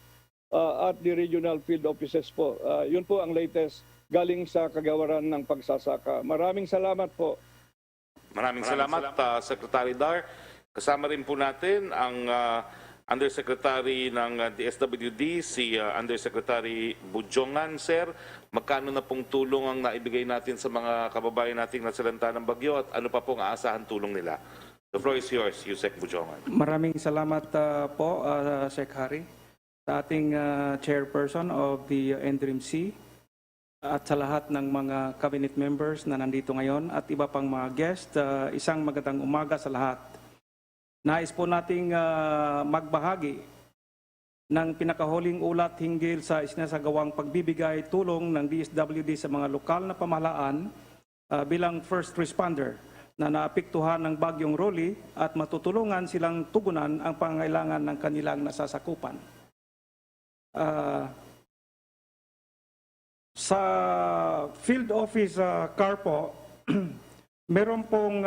at the regional field offices po. Yun po ang latest galing sa kagawaran ng pagsasaka. Maraming salamat po. Maraming salamat, Secretary Dar. Kasama rin po natin ang Undersecretary ng DSWD, si Undersecretary Bujongan. Sir, magkano na pong tulong ang naibigay natin sa mga kababayan nating nasalanta ng bagyo at ano pa pong aasahan tulong nila? The floor is yours, Yusek Bujongan. Maraming salamat po, Sec. Harry, sa ating chairperson of the NDRIMC at sa lahat ng mga cabinet members na nandito ngayon at iba pang mga guest. Isang magandang umaga sa lahat. Nais po nating magbahagi ng pinakahuling ulat hinggil sa isinasagawang pagbibigay tulong ng DSWD sa mga lokal na pamahalaan bilang first responder na naapektuhan ng bagyong Rolly at matutulungan silang tugunan ang pangailangan ng kanilang nasasakupan. Sa field office car po, meron pong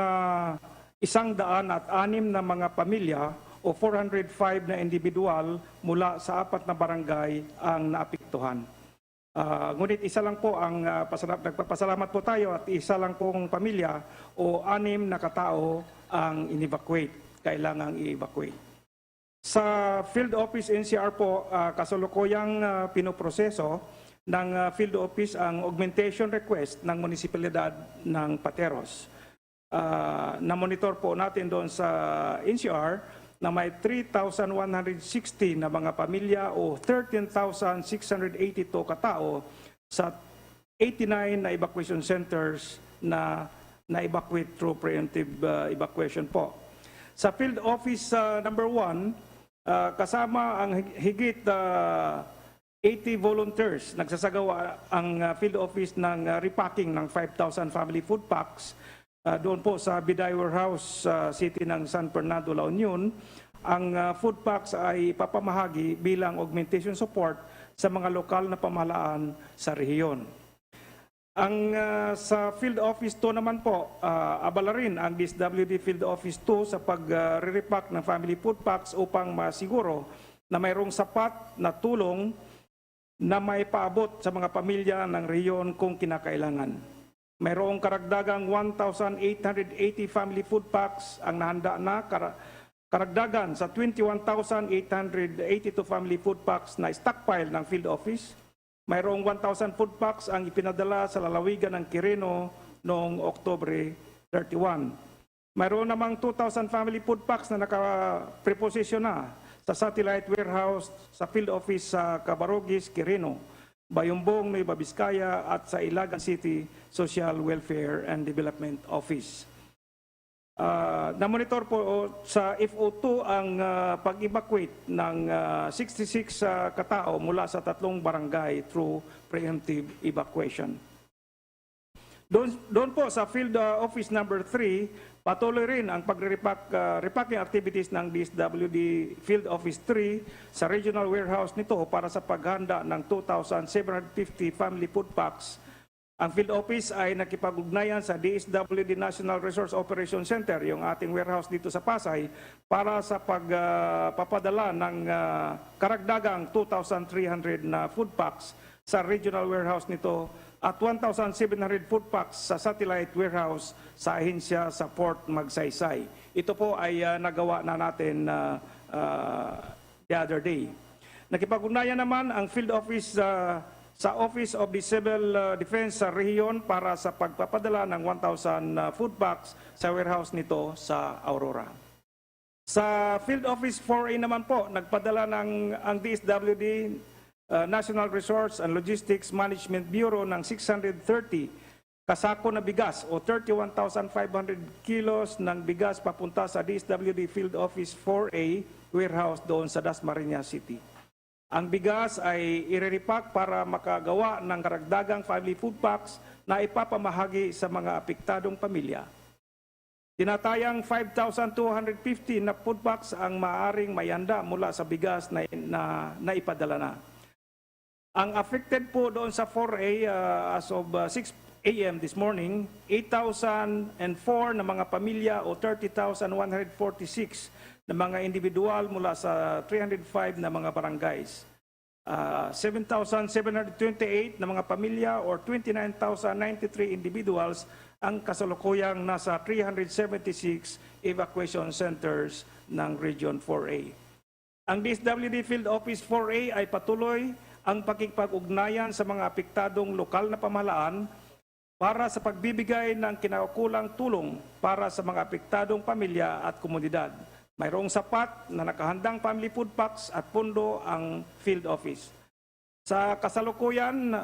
106 na mga pamilya o 405 na individual mula sa 4 na barangay ang naapektuhan. Ngunit isa lang po ang nagpapasalamat po tayo at isa lang pong pamilya o 6 na katao ang in-evacuate, kailangang i-evacuate. Sa field office NCR po, kasalukuyang pinoproseso ng field office ang augmentation request ng munisipalidad ng Pateros. Na-monitor po natin doon sa NCR na may 3,160 na mga pamilya o 13,682 katao sa 89 na evacuation centers na na-evacuate through preemptive evacuation po. Sa field office number 1, kasama ang higit 80 volunteers nagsasagawa ang field office ng repacking ng 5,000 family food packs doon po sa Biday Warehouse City ng San Fernando, La Union. Ang food packs ay papamahagi bilang augmentation support sa mga lokal na pamahalaan sa rehiyon. Ang sa field office 2 naman po, abala rin ang DSWD field office 2 sa pag-repack ng family food packs upang masiguro na mayroong sapat na tulong na may paabot sa mga pamilya ng rehiyon kung kinakailangan. Mayroong karagdagang 1,880 family food packs ang nahanda na, karagdagan sa 21,882 family food packs na stockpile ng field office. Mayroong 1,000 food packs ang ipinadala sa lalawigan ng Quirino noong Oktubre 31. Mayroon namang 2,000 family food packs na nakapreposisyon na sa satellite warehouse sa field office sa Cabarogis, Quirino, Bayumbong, Nueva Vizcaya at sa Ilagan City Social Welfare and Development Office. Na-monitor po sa FO2 ang pag-evacuate ng 66 katao mula sa 3 barangay through preemptive evacuation. Doon po sa field office number 3, patuloy rin ang repacking activities ng DSWD Field Office 3 sa regional warehouse nito para sa paghanda ng 2,750 family food packs. Ang field office ay nakipag-ugnayan sa DSWD National Resource Operation Center, yung ating warehouse dito sa Pasay, para sa pagpapadala ng karagdagang 2,300 na food packs sa regional warehouse nito at 1,700 food packs sa satellite warehouse sa ahensya sa Port Magsaysay. Ito po ay nagawa na natin the other day. Nakipag-ugnayan naman ang field office sa Office of the Civil Defense sa rehiyon para sa pagpapadala ng 1,000 food packs sa warehouse nito sa Aurora. Sa Field Office 4A naman po, nagpadala ng ang DSWD National Resource and Logistics Management Bureau ng 630 kasako na bigas o 31,500 kilos ng bigas papunta sa DSWD Field Office 4A warehouse doon sa Dasmariñas City. Ang bigas ay i-repack para makagawa ng karagdagang family food packs na ipapamahagi sa mga apektadong pamilya. Tinatayang 5,250 na food packs ang maaaring mayanda mula sa bigas na ipadala na. Ang affected po doon sa 4A as of 6 a.m. this morning, 8,004 na mga pamilya o 30,146 na mga individual mula sa 305 na mga barangays. 7,728 na mga pamilya or 29,093 individuals ang kasalukuyang nasa 376 evacuation centers ng Region 4A. Ang DSWD Field Office 4A ay patuloy ang pakikipag-ugnayan sa mga apektadong lokal na pamahalaan para sa pagbibigay ng kinaukulang tulong para sa mga apektadong pamilya at komunidad. Mayroong sapat na nakahandang family food packs at pundo ang field office. Sa kasalukuyan,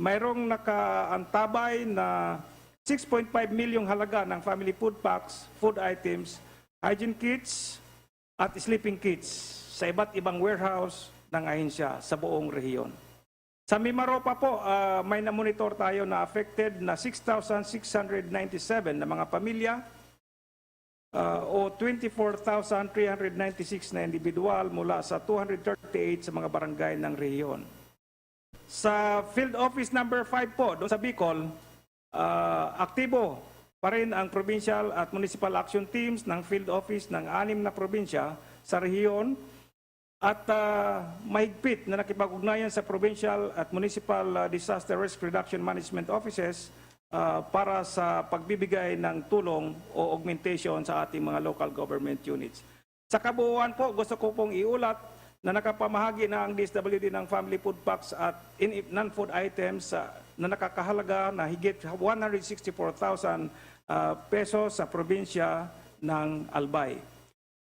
mayroong nakaantabay na 6.5 milyong halaga ng family food packs, food items, hygiene kits at sleeping kits sa iba't ibang warehouse ng ahensya sa buong rehiyon. Sa Mimaropa po, may na-monitor tayo na affected na 6,697 na mga pamilya o 24,396 na individual mula sa 238 sa mga barangay ng rehiyon. Sa Field Office number 5 po, doon sa Bicol, aktibo pa rin ang provincial at municipal action teams ng field office ng 6 na probinsya sa rehiyon at mahigpit na nakipag-ugnayan sa provincial at municipal disaster risk reduction management offices para sa pagbibigay ng tulong o augmentation sa ating mga local government units. Sa kabuuan po, gusto ko pong iulat na nakapamahagi na ang DSWD ng family food packs at non-food items na nakakahalaga na higit 164,000 pesos sa probinsya ng Albay.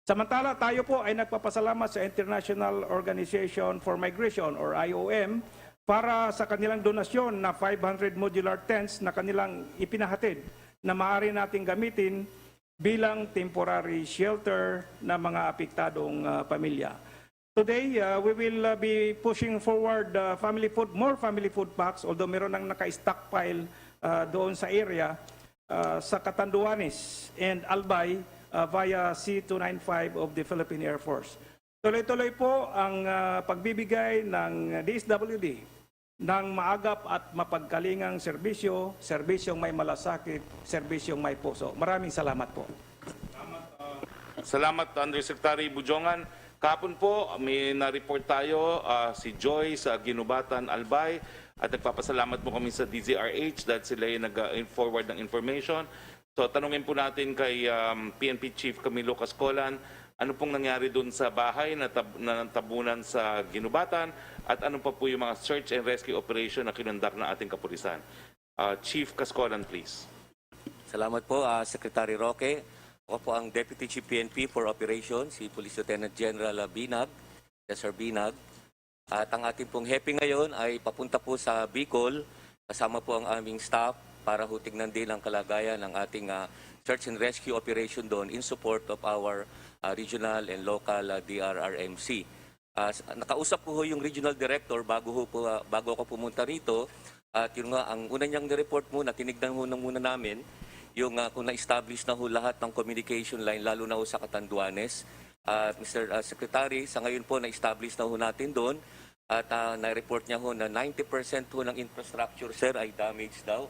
Samantala, tayo po ay nagpapasalamat sa International Organization for Migration or IOM para sa kanilang donasyon na 500 modular tents na kanilang ipinahatid na maaari nating gamitin bilang temporary shelter ng mga apektadong pamilya. Today, we will be pushing forward more family food packs, although meron nang naka-stockpile doon sa area sa Catanduanes and Albay via C-295 of the Philippine Air Force. Tuloy-tuloy po ang pagbibigay ng DSWD ng maagap at mapagkalingang serbisyo, serbisyong may malasakit, serbisyong may puso. Maraming salamat po. Salamat, Undersecretary Bujongan. Kahapon po, may na-report tayo si Joy sa Ginubatan, Albay. At nagpapasalamat po kami sa DZRH dahil sila ay nag-forward ng information. So tanungin po natin kay PNP Chief Camilo Cascolan, ano pong nangyari doon sa bahay na natabunan sa Ginubatan at ano pa po yung mga search and rescue operation na kinundak ng ating kapulisan. Chief Cascolan, please. Salamat po, Secretary Roque. Ako po ang Deputy Chief PNP for Operations, si Police Lieutenant General Binag, Sir Binag. At ang ating pong hepe ngayon ay papunta po sa Bicol, kasama po ang aming staff para tingnan din ang kalagayan ng ating search and rescue operation doon in support of our regional and local DRRMC. Nakausap po yung regional director bago ako pumunta rito. At yun nga, ang una niyang ni-report muna, tinignan muna namin yung kung na-establish na lahat ng communication line, lalo na sa Catanduanes. Mr. Secretary, sa ngayon po na-establish na natin doon at na-report niya na 90% ng infrastructure, sir, ay damaged daw.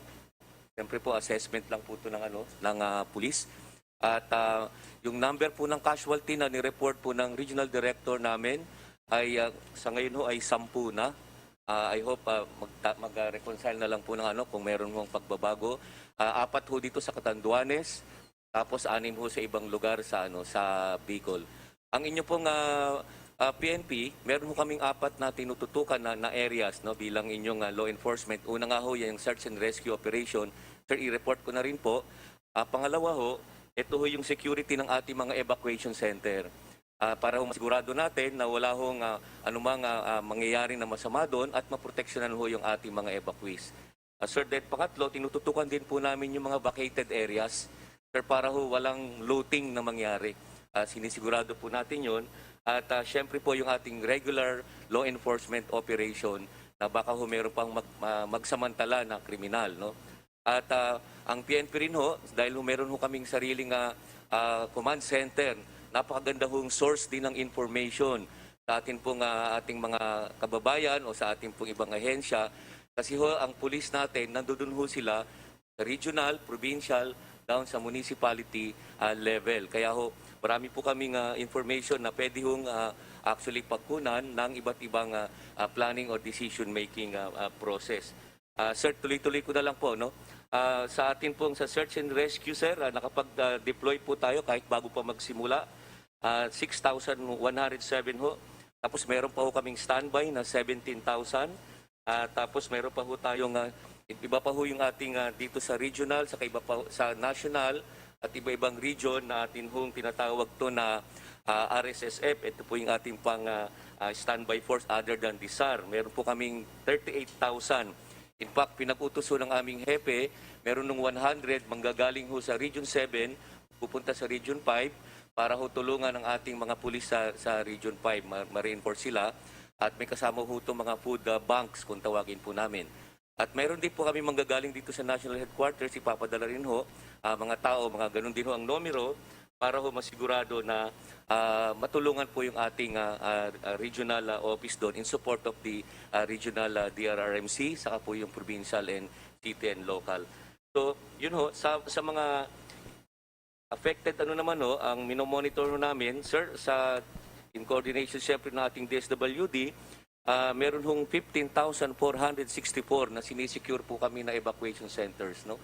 Siyempre po, assessment lang po ito ng police. At yung number po ng casualty na ni-report po ng regional director namin ay sa ngayon ay 10 na. I hope mag-reconcile na lang po ng kung meron hong pagbabago. 4 dito sa Catanduanes, tapos 6 sa ibang lugar sa Bicol. Ang inyo pong PNP, meron kaming 4 na tinututukan na areas bilang inyong law enforcement. Una nga yung search and rescue operation. Sir, i-report ko na rin po. Pangalawa ito yung security ng ating mga evacuation center. Para masigurado natin na wala anumang mangyayari na masama doon at maproteksyonan yung ating mga evacuees. Sir, pangatlo, tinututukan din po namin yung mga vacated areas, sir, para walang looting na mangyari. Sinisigurado po natin yon. At syempre po yung ating regular law enforcement operation na baka meron pang magsamantala na kriminal. No? At ang PNP rin dahil meron kaming sariling command center, napakaganda source din ng information sa ating pong ating mga kababayan o sa ating pong ibang ahensya. Kasi ang police natin, nandoon sila sa regional, provincial, down sa municipality level. Kaya marami po kaming information na pwede actually pagkunan ng iba't ibang planning or decision-making process. Sir, tuloy-tuloy ko na lang po. Sa atin pong sa search and rescue, sir, nakapag-deploy po tayo kahit bago pa magsimula. 6,107 Tapos meron pa kaming standby na 17,000. Tapos meron pa tayong iba pa yung ating dito sa regional, iba pa sa national at iba-ibang region na atin tinatawag to na RSSF. Ito po yung ating pang standby force other than the SAR. Meron po kaming 38,000. In fact, pinag-utos ng aming hepe, meron ng 100 manggagaling sa Region 7, pupunta sa Region 5 para tulungan ang ating mga pulis sa Region 5, ma-reinforce sila. At may kasama mga food banks kung tawagin po namin. At mayroon din po kami manggagaling dito sa National Headquarters, ipapadala rin mga tao, mga ganun din ang numero para ho masigurado na matulungan po yung ating regional office doon in support of the regional DRRMC, saka po yung provincial and city and local. So, yun ho, sa mga affected ang minomonitor namin, sir, in coordination siyempre ng ating DSWD, meron hong 15,464 na sinisecure po kami na evacuation centers, no?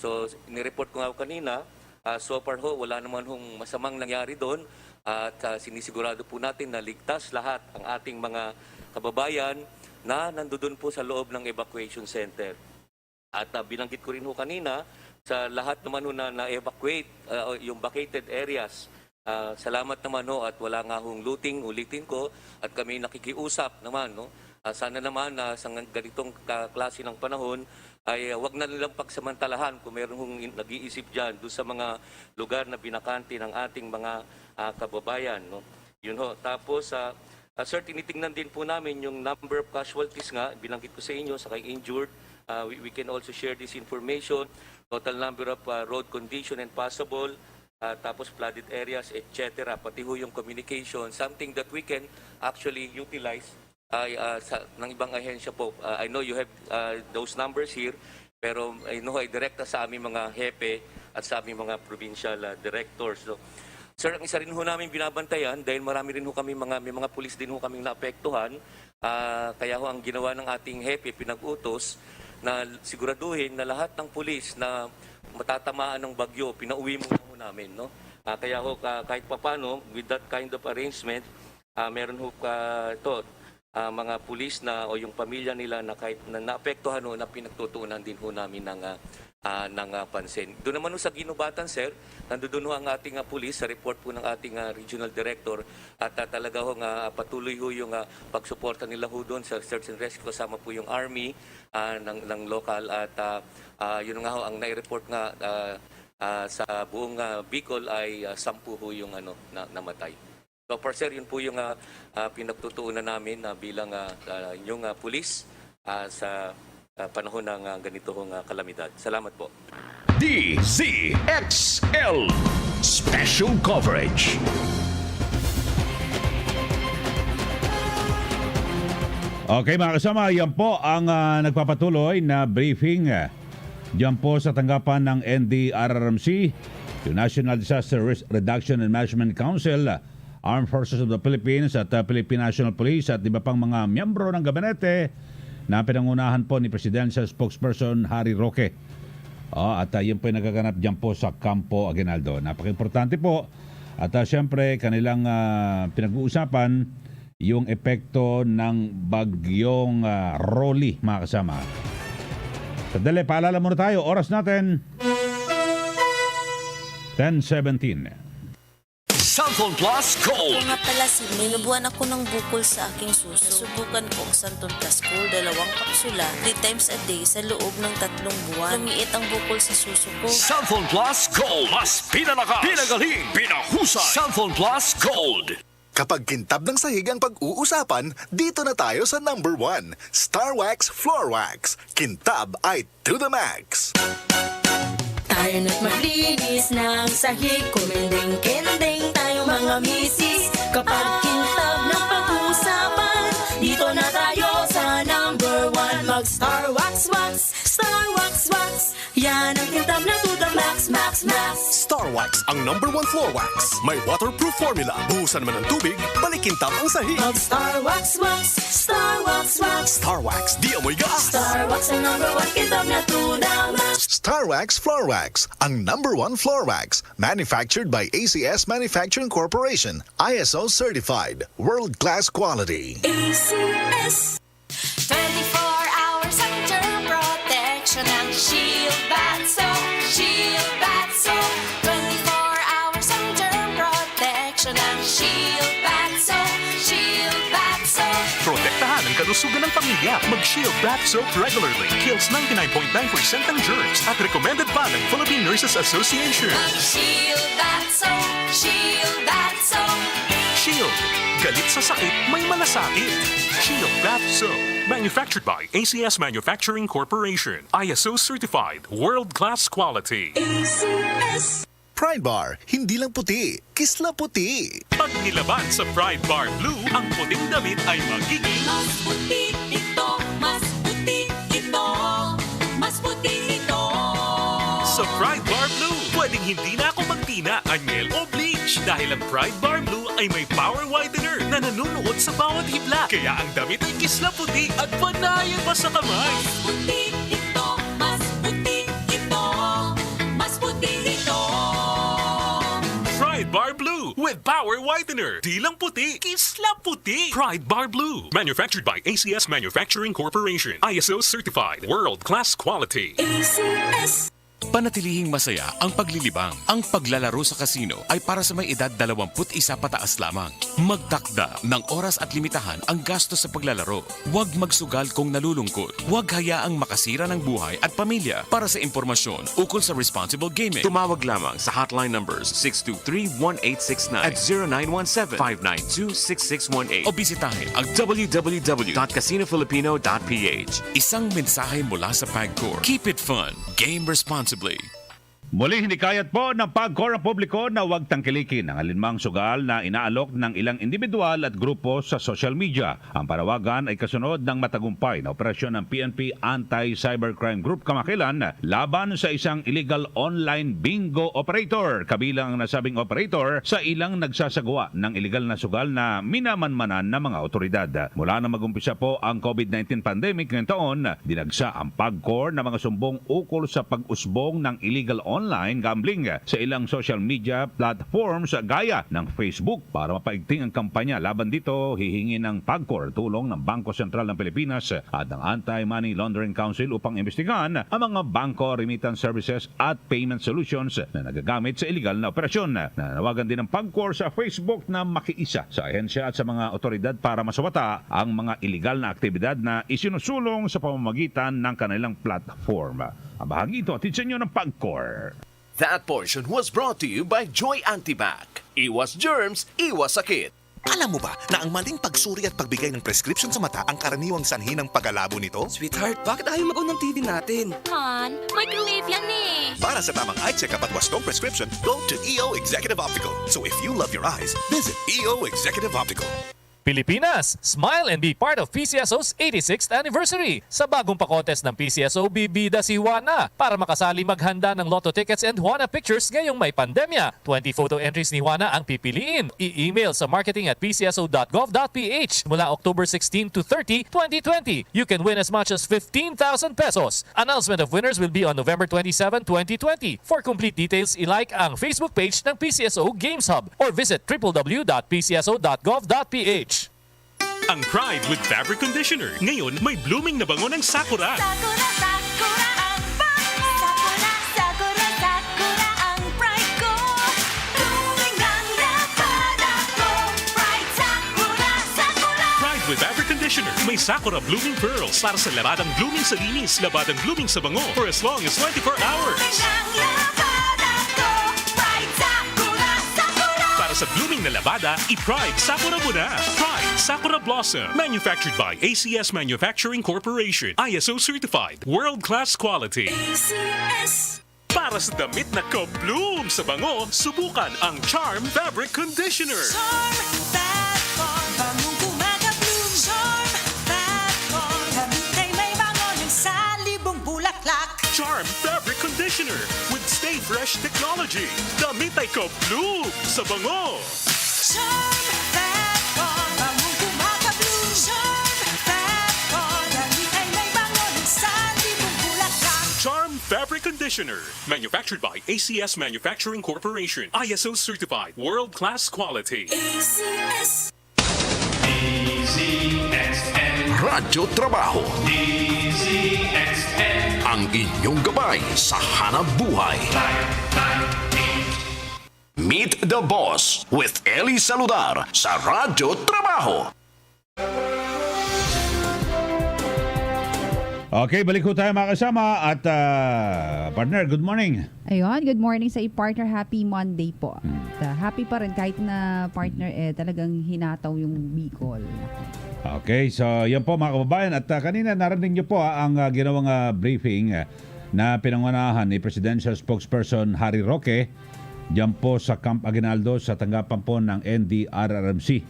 So, nireport ko nga kanina, so far ho, wala naman hong masamang nangyari doon at sinisigurado po natin na ligtas lahat ang ating mga kababayan na nandoon po sa loob ng evacuation center. At binanggit ko rin ho kanina, sa lahat naman ho na-evacuate yung vacated areas, salamat naman ho at wala nga hong looting, ulitin ko, at kami nakikiusap naman. No? Sana naman sa ganitong klase ng panahon ay wag na nilang pagsamantalahan kung meron hong nag-iisip dyan doon sa mga lugar na binakanti ng ating mga kababayan. No? Yun ho. Tapos, sir, tinitingnan din po namin yung number of casualties nga, binanggit ko sa inyo, sa kay injured. We can also share this information, total number of road condition and possible, tapos flooded areas, etc. Pati ho yung communication, something that we can actually utilize ng ibang ahensya po. I know you have those numbers here, pero I know ay direkta sa aming mga hepe at sa aming mga provincial directors. So, sir, ang isa rin ho namin binabantayan, dahil marami rin ho kami may mga pulis din ho kaming naapektuhan, kaya ho ang ginawa ng ating hepe, pinag-utos, na siguraduhin na lahat ng pulis na matatamaan ng bagyo, pinauwi muna ho namin. No? Kaya ho, kahit papano, with that kind of arrangement, meron ho mga pulis na o yung pamilya nila na kahit na naapektuhan ho, na pinagtutuunan din ho namin ng pansin. Doon naman ho sa Ginubatan, sir, nandoon ho ang ating pulis sa report po ng ating regional director at talaga ho patuloy ho yung pagsuporta nila ho doon sa search and rescue, kasama po yung army ng local at yun nga ho ang nai-report nga sa buong Bicol ay 10 ho yung namatay. So for sir, yun po yung pinagtutuunan namin bilang inyong pulis sa panahon ng ganito hong kalamidad. Salamat po. DZXL Special Coverage. Okay mga kasama, yan po ang nagpapatuloy na briefing diyan po sa tanggapan ng NDRRMC, yung National Disaster Risk Reduction and Management Council, Armed Forces of the Philippines at Philippine National Police at iba pang mga miyembro ng gabinete na pinangunahan po ni Presidential Spokesperson Harry Roque. At yun po yung nagaganap dyan po sa Campo Aguinaldo. Napaka-importante po. At siyempre, kanilang pinag-uusapan yung epekto ng bagyong Rolly, mga kasama. Sandali, paalala muna tayo. Oras natin, 10:17. Santon Plus Gold. Ako nga pala si May. Nabuhan ako ng bukol sa aking suso. Subukan ko ang Santon Plus Gold, 2 kapsula, 3 times a day sa loob ng 3 buwan. Lumiit ang bukol sa suso ko. Santon Plus Gold. Mas pinalakas, pinagaling, pinahusay. Santon Plus Gold. Kapag kintab ng sahig ang pag-uusapan, dito na tayo sa number 1, Star Wax Floor Wax. Kintab ay to the max. Tayo na't maglinis ng sahig, kumending-kending tayo mga misis. Kapag kintab ng pag-uusapan, dito na tayo sa number 1. Mag-Star Wax Wax, Star Wax Wax. Yan ang kintab na to the max, max, max. Star Wax ang number 1 floor wax. May waterproof formula. Buhusan man ng tubig, balik kintab ang sahig. Mag-Star Wax Wax, Star Wax Wax. Star Wax, di amoy gaas. Star Wax ang number 1 kintab na to the max. Star Wax Floor Wax, ang number 1 floor wax. Manufactured by ACS Manufacturing Corporation. ISO certified. World-class quality. ACS. 24 hours ang germ protection ng Shield Bath Soap. Shield Bath Soap. 24 hours ang germ protection ng Shield Bath Soap. Shield Bath Soap. Protektahan ang kalusugan ng pamilya. Mag-Shield Bath Soap regularly. Kills 99.9% ng germs at recommended pa ng Philippine Nurses Association. Mag-Shield Bath Soap. Shield Bath Soap. Shield. Galit sa sakit, may malasakit. Shield Bath Soap. Manufactured by ACS Manufacturing Corporation. ISO certified. World-class quality. ACS. Pride Bar, hindi lang puti, kisla puti. Pag nilaban sa Pride Bar Blue, ang puting damit ay magiging Mas puti ito, mas puti ito, mas puti ito. sa Pride Bar Blue. Pwedeng hindi na ako magtina, anyel o bleach dahil ang Pride Bar Blue ay may power whitener na nanunuot sa bawat hibla. Kaya ang damit ay kisla puti at panayan pa sa kamay. Puti ito, mas puti ito, mas puti ito. Pride Bar Blue with power whitener. Di lang puti, kisla puti. Pride Bar Blue. Manufactured by ACS Manufacturing Corporation. ISO certified. World-class quality. ACS. Panatilihing masaya ang paglilibang. Ang paglalaro sa kasino ay para sa may edad 21 pataas lamang. Magtakda ng oras at limitahan ang gastos sa paglalaro. Huwag magsugal kung nalulungkot. Huwag hayaang makasira ng buhay at pamilya. Para sa impormasyon ukol sa responsible gaming, tumawag lamang sa hotline numbers 623-1869 at 0917-592-6618 o bisitahin ang www.casinofilipino.ph. Isang mensahe mula sa PAGCOR. Keep it fun. Game responsibly. Muli hinikayat po ng PAGCOR ang publiko na huwag tangkilikin ang alinmang sugal na inaalok ng ilang individual at grupo sa social media. Ang parawagan ay kasunod ng matagumpay na operasyon ng PNP Anti-Cybercrime Group kamakailan laban sa isang illegal online bingo operator. Kabilang ang nasabing operator sa ilang nagsasagawa ng illegal na sugal na minamanmanan ng mga otoridad. Mula na magumpisa po ang COVID-19 pandemic ngayong taon, dinagsa ang PAGCOR na mga sumbong ukol sa pag-usbong ng illegal online gambling sa ilang social media platforms gaya ng Facebook. Para mapaigting ang kampanya laban dito, hihingi ng PAGCOR tulong ng Bangko Sentral ng Pilipinas at ng Anti-Money Laundering Council upang imbestigahan ang mga bangko, remittance services at payment solutions na nagagamit sa illegal na operasyon. Nanawagan din ng PAGCOR sa Facebook na makiisa sa ahensya at sa mga otoridad para masawata ang mga illegal na aktibidad na isinusulong sa pamamagitan ng kanilang platform. Ang bahagi ito atid sa inyo ng PAGCOR. That portion was brought to you by Joy Antibac. Iwas germs, iwas sakit. Alam mo ba na ang maling pagsuri at pagbigay ng prescription sa mata ang karaniwang sanhi ng pagkalabo nito? Sweetheart, bakit ayaw mag-on ng TV natin? Han, microwave yan eh. Para sa tamang eye check-up at wastong prescription, go to EO Executive Optical. So if you love your eyes, visit EO Executive Optical. Pilipinas, smile and be part of PCSO's 86th anniversary. Sa bagong pakotes ng PCSO, bibida si Juana para makasali maghanda ng lotto tickets and Juana pictures ngayong may pandemya. 20 photo entries ni Juana ang pipiliin. I-email sa marketing@pcso.gov.ph mula October 16 to 30, 2020. You can win as much as 15,000 pesos. Announcement of winners will be on November 27, 2020. For complete details, ilike ang Facebook page ng PCSO Games Hub or visit www.pcso.gov.ph. Ang Pride with Fabric Conditioner. Ngayon, may blooming na bango ng Sakura. Sakura, Sakura ang bango. Sakura, Sakura, Sakura ang pride ko. Blooming ang labada ko. Pride, Sakura, Sakura. Pride with Fabric Conditioner. May Sakura Blooming Pearls para sa labadang blooming sa linis, labadang blooming sa bango for as long as 24 hours. Blooming ang labada ko. Pride, Sakura, Sakura. Para sa blooming na labada, i-Pride Sakura mo na. Pride Sakura Blossom. Manufactured by ACS Manufacturing Corporation. ISO certified. World-class quality. ACS. Para sa damit na ka-bloom sa bango, subukan ang Charm Fabric Conditioner. Charm, Fat Farm, bangong kumaga-bloom. Charm, Fat Farm, damit ay may bango ng salibong bulaklak. Charm Fabric Conditioner with Stay Fresh Technology. Damit ay ka-bloom sa bango. Charm, Fat Farm, bangong kumaga-bloom. Charm, Fat Farm, damit ay may bango ng salibong bulaklak. Charm Fabric Conditioner. Manufactured by ACS Manufacturing Corporation. ISO certified. World-class quality. ACS. DZXL Radyo Trabaho. DZXL ang inyong gabay sa hanap buhay. Meet the Boss with Ely Saludar sa Radyo Trabaho. Okay, balik ko tayo mga kasama at partner, good morning. Ayun, good morning sa i-partner. Happy Monday po. Happy pa rin kahit na partner talagang hinataw yung Bicol. Okay, so yan po mga kababayan at kanina narinig niyo po ang ginawang briefing na pinangunahan ni Presidential Spokesperson Harry Roque Diyan po sa Camp Aguinaldo sa tanggapan po ng NDRRMC.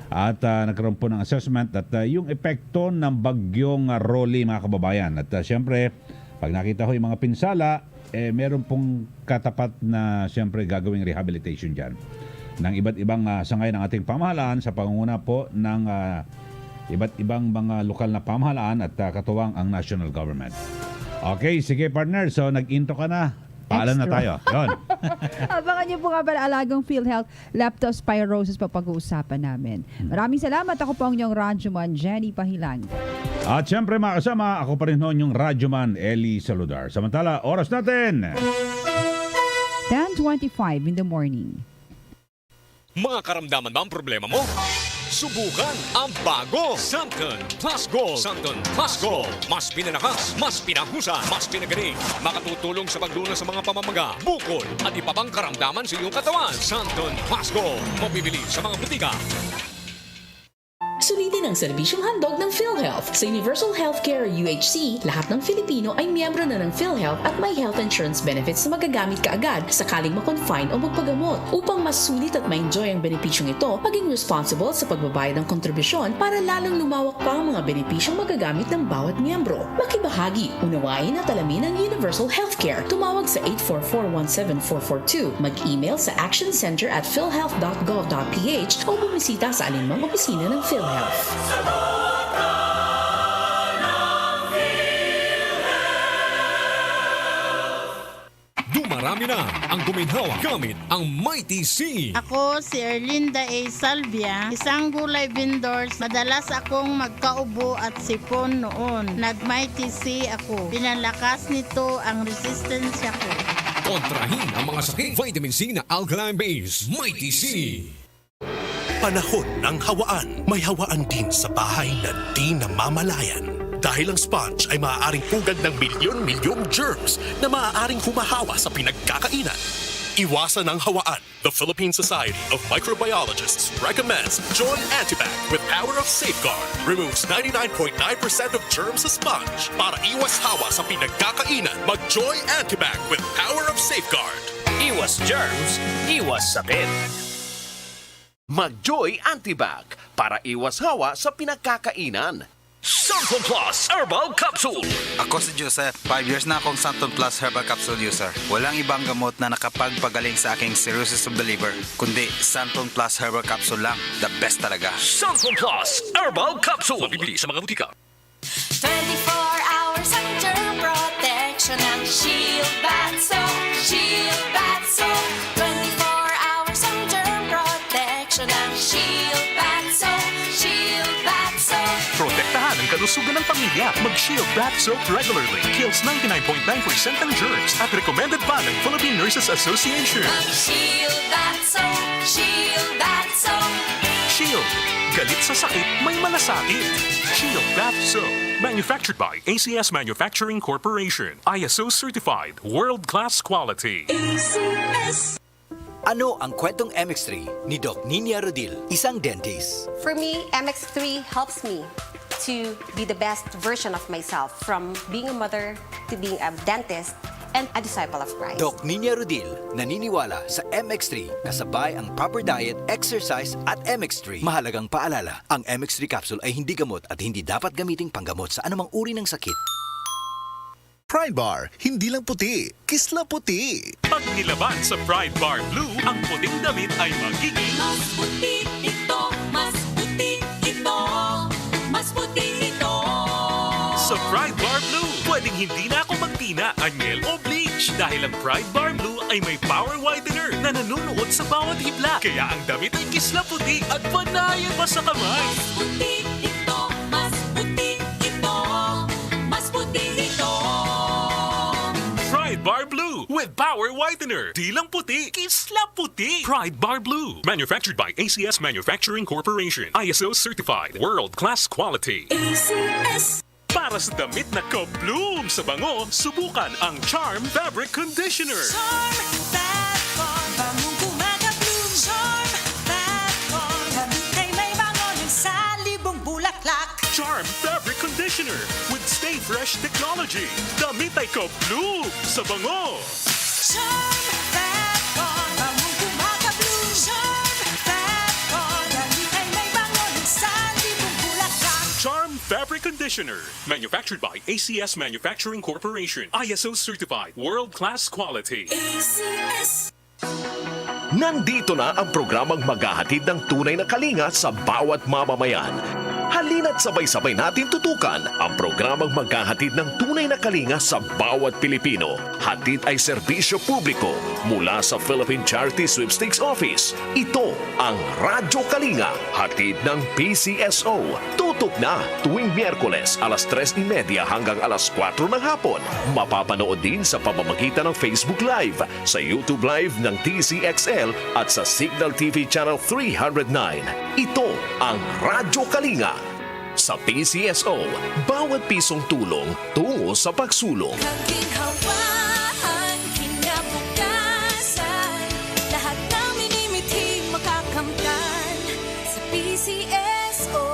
At nagkaroon po ng assessment at yung epekto ng bagyong Rolly, mga kababayan. At siyempre, pag nakita ko yung mga pinsala, meron pong katapat na siyempre gagawing rehabilitation dyan ng iba't ibang sangay ng ating pamahalaan sa pangunguna po ng iba't ibang mga lokal na pamahalaan at katuwang ang national government. Okay, sige partner. So nag-into ka na. Paalam na tayo. Yun. Abangan niyo po nga pala alagang PhilHealth leptospirosis pa pag-uusapan namin. Maraming salamat. Ako po ang inyong Radyoman, Jenny Pahilan. At syempre mga kasama, ako pa rin ho yung Radyoman, Ely Saludar. Samantala, oras natin 10:25 in the morning. Mga karamdaman ba ang problema mo? Subukan ang bago Santon Plus Gold. Santon Plus Gold. Mas pinanakas, mas pinahusa, mas pinagaling. Makatutulong sa paglunas sa mga pamamaga, bukol at iba pang karamdaman sa iyong katawan. Santon Plus Gold. Mabibili sa mga butika. Sulitin ang serbisyong handog ng PhilHealth. Sa Universal Healthcare UHC, lahat ng Filipino ay miyembro na ng PhilHealth at may health insurance benefits na magagamit kaagad sakaling makonfine o magpagamot. Upang mas sulit at ma-enjoy ang benepisyong ito, maging responsible sa pagbabayad ng kontribusyon para lalong lumawak pa ang mga benepisyong magagamit ng bawat miyembro. Makibahagi, unawain at alamin ang Universal Healthcare. Tumawag sa 844-17442, mag-email sa actioncenter@philhealth.gov.ph o bumisita sa alinmang opisina ng PhilHealth. Dumarami na ang guminhawa gamit ang Mighty C. Ako si Erlinda A. Salvia, isang gulay vendors. Madalas akong magkaubo at sipon noon. Nag-Mighty C ako. Pinalakas nito ang resistensya ko. Kontrahin ang mga sakit. Vitamin C na alkaline base. Mighty C. Panahon ng hawaan. May hawaan din sa bahay na di namamalayan. Dahil ang sponge ay maaaring pugad ng milyon-milyong germs na maaaring humahawa sa pinagkakainan. Iwasan ang hawaan. The Philippine Society of Microbiologists recommends Joy Antibac with Power of Safeguard. Removes 99.9% of germs sa sponge. Para iwas hawa sa pinagkakainan, mag-Joy Antibac with Power of Safeguard. Iwas germs, iwas sakit. Mag-Joy Antibac para iwas hawa sa pinagkakainan. Santon Plus Herbal Capsule. Ako si Joseph. 5 years na akong Santon Plus Herbal Capsule user. Walang ibang gamot na nakapagpagaling sa aking cirrhosis of the liver, kundi Santon Plus Herbal Capsule lang. The best talaga. Santon Plus Herbal Capsule. Mabibili sa mga butika. 24 hours ang germ protection ng Shield Bath Soap. Shield Bath Soap. 24 hours ang germ protection ng Shield Bath Soap. Shield Bath Soap. Protektahan ang kalusugan ng pamilya. Mag-Shield Bath Soap regularly. Kills 99.9% ng germs at recommended pa ng Philippine Nurses Association. Mag-Shield Bath Soap. Shield Bath Soap. Shield. Galit sa sakit, may malasakit. Shield Bath Soap. Manufactured by ACS Manufacturing Corporation. ISO certified. World-class quality. ACS. Ano ang kwentong MX3 ni Doc Nina Rodil, isang dentist? For me, MX3 helps me to be the best version of myself, from being a mother to being a dentist and a disciple of Christ. Doc Nina Rodil naniniwala sa MX3 kasabay ang proper diet, exercise at MX3. Mahalagang paalala, ang MX3 capsule ay hindi gamot at hindi dapat gamiting panggamot sa anumang uri ng sakit. Pride Bar, hindi lang puti, kisla puti. Pag nilaban sa Pride Bar Blue, ang puting damit ay magiging Mas puti ito, mas puti ito, mas puti ito. Sa Pride Bar Blue, pwedeng hindi na ako magtina, anyel o bleach dahil ang Pride Bar Blue ay may power whitener na nanunuot sa bawat hibla. Kaya ang damit ay kisla puti at panayan pa sa kamay. Mas puti ito, mas puti ito, mas puti ito. Pride Bar Blue with power whitener. Di lang puti, kisla puti. Pride Bar Blue. Manufactured by ACS Manufacturing Corporation. ISO certified. World-class quality. ACS. Para sa damit na ka-bloom sa bango, subukan ang Charm Fabric Conditioner. Charm Fat-Con, bangong kumaga-bloom. Charm Fat-Con, damit ay may bango ng salibong bulaklak. Charm Fabric Conditioner with Stay Fresh Technology. Damit ay ka-bloom sa bango. Charm Fat-Con, conditioner. Manufactured by ACS Manufacturing Corporation. ISO certified. World-class quality. Nandito na ang programang maghahatid ng tunay na kalinga sa bawat mamamayan. Halina't sabay-sabay natin tutukan ang programang maghahatid ng tunay na kalinga sa bawat Pilipino. Hatid ay serbisyo publiko mula sa Philippine Charity Sweepstakes Office. Ito ang Radyo Kalinga, hatid ng PCSO. Tutok na tuwing Miyerkules alas 3:30 hanggang alas 4 ng hapon. Mapapanood din sa pamamagitan ng Facebook Live, sa YouTube Live ng DZXL at sa Signal TV Channel 309. Ito ang Radyo Kalinga. Sa PCSO, bawat pisong tulong tungo sa pagsulong. Kaginhawahan, kinabukasan, lahat ng minimiting makakamtan sa PCSO.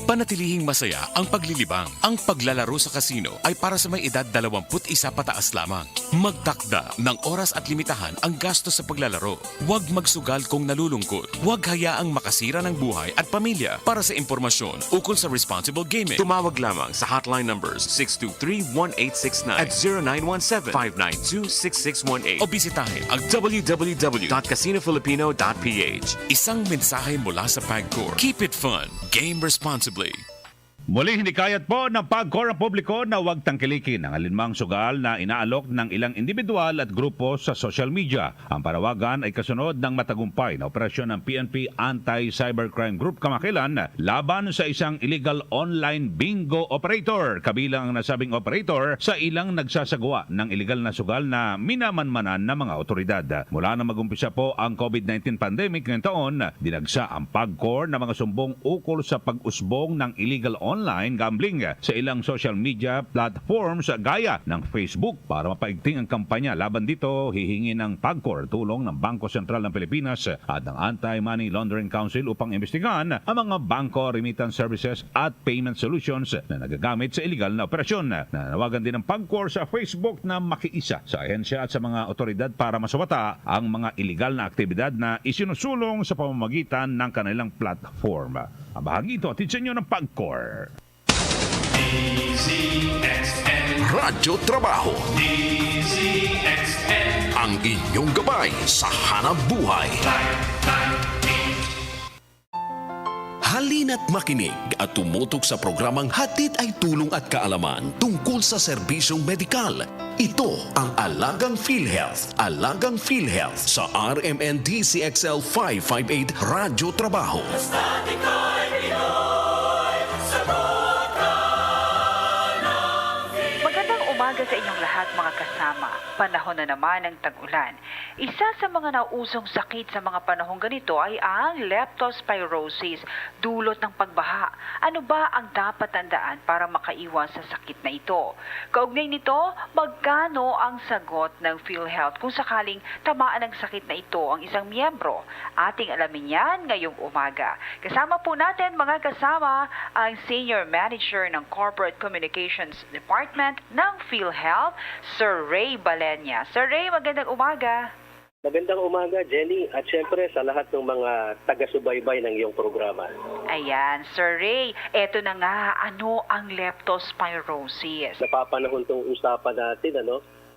Panatilihing masaya ang paglilibang. Ang paglalaro sa kasino ay para sa may edad 21 pataas lamang. Magtakda ng oras at limitahan ang gastos sa paglalaro. Huwag magsugal kung nalulungkot. Huwag hayaang makasira ng buhay at pamilya. Para sa impormasyon ukol sa responsible gaming, tumawag lamang sa hotline numbers 623-1869 at 0917-592-6618 o bisitahin ang www.casinofilipino.ph. Isang mensahe mula sa PAGCOR. Keep it fun. Game responsibly. Muli hinikayat po ng PAGCOR ang publiko na huwag tangkilikin ang alinmang sugal na inaalok ng ilang individual at grupo sa social media. Ang parawagan ay kasunod ng matagumpay na operasyon ng PNP Anti-Cybercrime Group kamakailan laban sa isang illegal online bingo operator. Kabilang ang nasabing operator sa ilang nagsasagawa ng illegal na sugal na minamanmanan ng mga otoridad. Mula na magumpisa po ang COVID-19 pandemic ngayong taon, dinagsa ang PAGCOR na mga sumbong ukol sa pag-usbong ng illegal online gambling sa ilang social media platforms gaya ng Facebook. Para mapaigting ang kampanya laban dito, hihingi ng PAGCOR tulong ng Bangko Sentral ng Pilipinas at ng Anti-Money Laundering Council upang imbestigahan ang mga bangko, remittance services at payment solutions na nagagamit sa illegal na operasyon. Nanawagan din ng PAGCOR sa Facebook na makiisa sa ahensya at sa mga otoridad para masawata ang mga illegal na aktibidad na isinusulong sa pamamagitan ng kanilang platform. Ang bahagi ito at inyo ng PAGCOR. DZXL Radyo Trabaho. DZXL ang inyong gabay sa hanap buhay. Halina't makinig at tumutok sa programang Hatid ay Tulong at Kaalaman tungkol sa serbisyong medikal. Ito ang Alagang PhilHealth. Alagang PhilHealth sa RMN DZXL 558 Radyo Trabaho. Magandang umaga sa inyong lahat mga kasama. Panahon na naman ng tag-ulan. Isa sa mga nausong sakit sa mga panahong ganito ay ang leptospirosis, dulot ng pagbaha. Ano ba ang dapat tandaan para makaiwas sa sakit na ito? Kaugnay nito, magkano ang sagot ng PhilHealth kung sakaling tamaan ng sakit na ito ang isang miyembro? Ating alamin yan ngayong umaga. Kasama po natin mga kasama ang Senior Manager ng Corporate Communications Department ng PhilHealth, Sir Ray Balenya. Sir Ray, magandang umaga. Magandang umaga, Jenny, at syempre sa lahat ng mga taga-subaybay ng iyong programa. Ayan, Sir Ray, eto na nga, ano ang leptospirosis? Napapanahon itong usapan natin,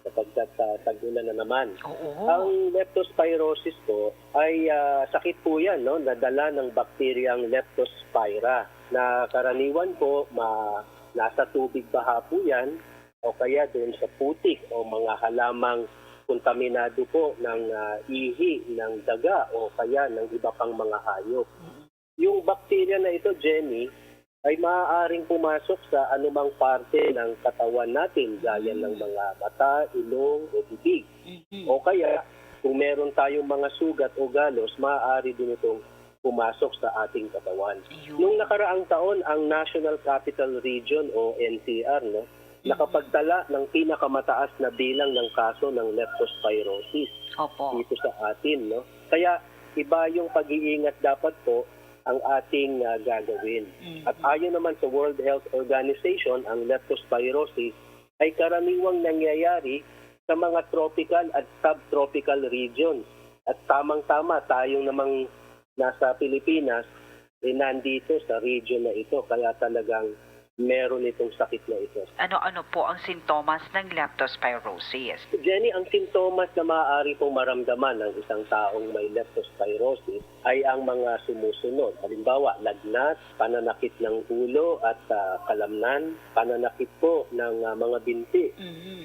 sapagkat tag-ulan na naman. Oo. Ang leptospirosis po ay sakit po yan, nadala ng bakteryang leptospira, na karaniwan po nasa tubig baha po yan, o kaya doon sa putik o mga halamang kontaminado po ng ihi, ng daga o kaya ng iba pang mga hayop. Yung bakterya na ito, Jenny, ay maaaring pumasok sa anumang parte ng katawan natin, gaya ng mga mata, ilong o bibig. O kaya, kung meron tayong mga sugat o galos, maaari din itong pumasok sa ating katawan. Noong nakaraang taon, ang National Capital Region o NCR, nakapagtala ng pinakamataas na bilang ng kaso ng leptospirosis dito sa atin. Kaya iba yung pag-iingat dapat po ang ating gagawin. At ayon naman sa World Health Organization, ang leptospirosis ay karaniwang nangyayari sa mga tropical at subtropical regions. At tamang-tama tayong namang nasa Pilipinas, nandito sa region na ito. Kaya talagang meron itong sakit na ito. Ano-ano po ang sintomas ng leptospirosis? Jenny, ang sintomas na maaari pong maramdaman ng isang taong may leptospirosis ay ang mga sumusunod. Halimbawa, lagnat, pananakit ng ulo at kalamnan, pananakit po ng mga binti.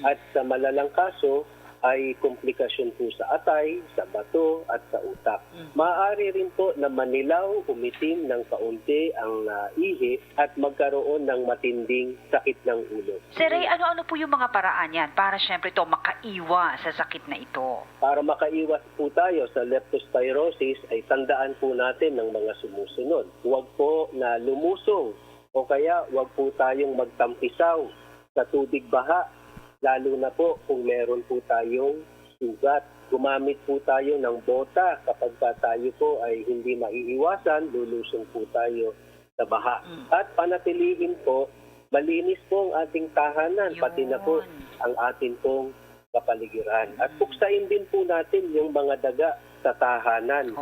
At sa malalang kaso, ay komplikasyon po sa atay, sa bato at sa utak. Maaari rin po na manilaw, umitim ng kaunti ang ihi at magkaroon ng matinding sakit ng ulo. Sir Ray, ano-ano po yung mga paraan yan para syempre to makaiwas sa sakit na ito? Para makaiwas po tayo sa leptospirosis ay tandaan po natin ng mga sumusunod. Huwag po na lumusong o kaya huwag po tayong magtampisaw sa tubig baha. Lalo na po kung meron po tayong sugat. Gumamit po tayo ng bota kapag tayo po ay hindi maiiwasan, lulusong po tayo sa baha. At panatilihin po, malinis po ang ating tahanan, pati na po ang ating pong kapaligiran. At buksain din po natin yung mga daga sa tahanan.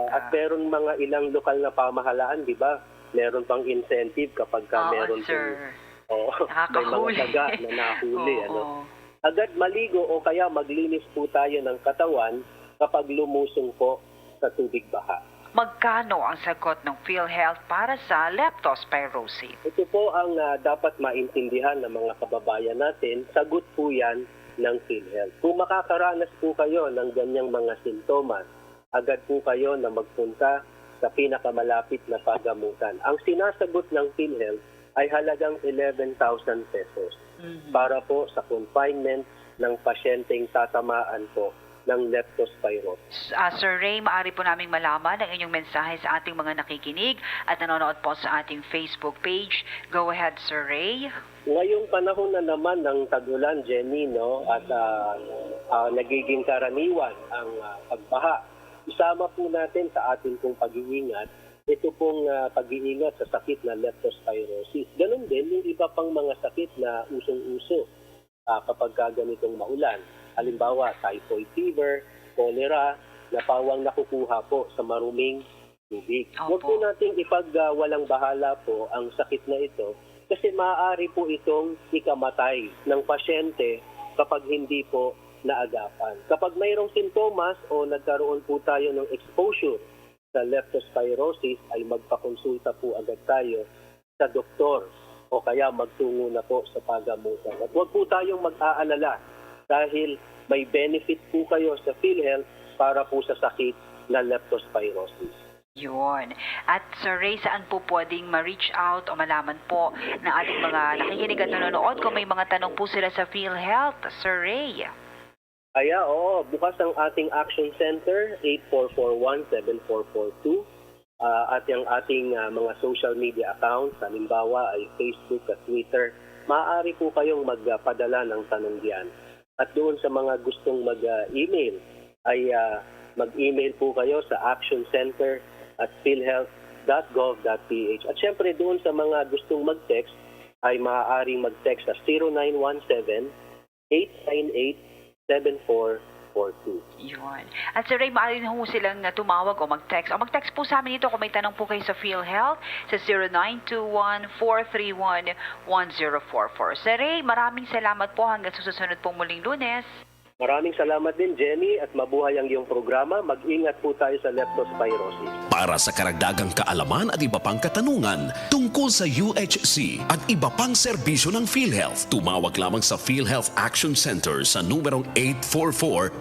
At meron mga ilang lokal na pamahalaan, di ba? Meron pang incentive kapag meron pong may mga daga na nahuli. Agad maligo o kaya maglinis po tayo ng katawan kapag lumusong po sa tubig baha. Magkano ang sagot ng PhilHealth para sa leptospirosis? Ito po ang dapat maintindihan ng mga kababayan natin. Sagot po yan ng PhilHealth. Kung makakaranas po kayo ng ganyang mga sintomas, agad po kayo na magpunta sa pinakamalapit na pagamutan. Ang sinasagot ng PhilHealth ay halagang 11,000 pesos para po sa confinement ng pasyenteng tatamaan po ng leptospirosis. Sir Ray, maaari po naming malaman ang inyong mensahe sa ating mga nakikinig at nanonood po sa ating Facebook page. Go ahead, Sir Ray. Ngayong panahon na naman ng tag-ulan, Jenny, at nagiging karaniwan ang pagbaha. Isama po natin sa ating pong pag-iingat ito pong pag-iingat sa sakit na leptospirosis. Ganon din yung iba pang mga sakit na usong-uso kapag ganitong maulan. Halimbawa, typhoid fever, cholera, na pawang nakukuha po sa maruming tubig. Huwag po nating ipag-walang bahala po ang sakit na ito kasi maaari po itong ikamatay ng pasyente kapag hindi po naagapan. Kapag mayroong sintomas o nagkaroon po tayo ng exposure sa leptospirosis ay magpakonsulta po agad tayo sa doktor o kaya magtungo na po sa pagamutan. At huwag po tayong mag-aalala dahil may benefit po kayo sa PhilHealth para po sa sakit na leptospirosis. Yun. At Sir Ray, saan po pwedeng ma-reach out o malaman po ng ating mga nakikinig at nanonood kung may mga tanong po sila sa PhilHealth, Sir Ray? Bukas ang ating Action Center, 8441-7442. At yung ating mga social media accounts, halimbawa ay Facebook at Twitter, maaari po kayong magpadala ng tanong diyan. At doon sa mga gustong mag-email, ay mag-email po kayo sa actioncenter@philhealth.gov.ph. At syempre doon sa mga gustong mag-text, ay maaaring mag-text sa 0917-898-7442. Yun. At Sir Ray, maaari na ho silang tumawag o mag-text. O mag-text po sa amin dito kung may tanong po kayo sa PhilHealth sa 0921-431-1044. Sir Ray, maraming salamat po hanggang susunod pong muling Lunes. Maraming salamat din, Jenny, at mabuhay ang iyong programa. Mag-ingat po tayo sa leptospirosis. Para sa karagdagang kaalaman at iba pang katanungan tungkol sa UHC at iba pang serbisyo ng PhilHealth, tumawag lamang sa PhilHealth Action Center sa numerong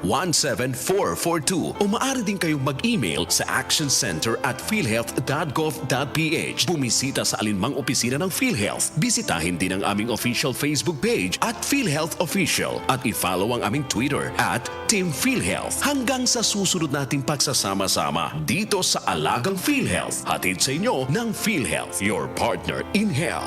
844-17442 o maaari din kayong mag-email sa actioncenter@philhealth.gov.ph. Bumisita sa alinmang opisina ng PhilHealth. Bisitahin din ang aming official Facebook page at PhilHealth Official at i-follow ang aming Twitter @Team PhilHealth. Hanggang sa susunod nating pagsasama-sama dito sa Alagang PhilHealth. Hatid sa inyo ng PhilHealth, your partner in health.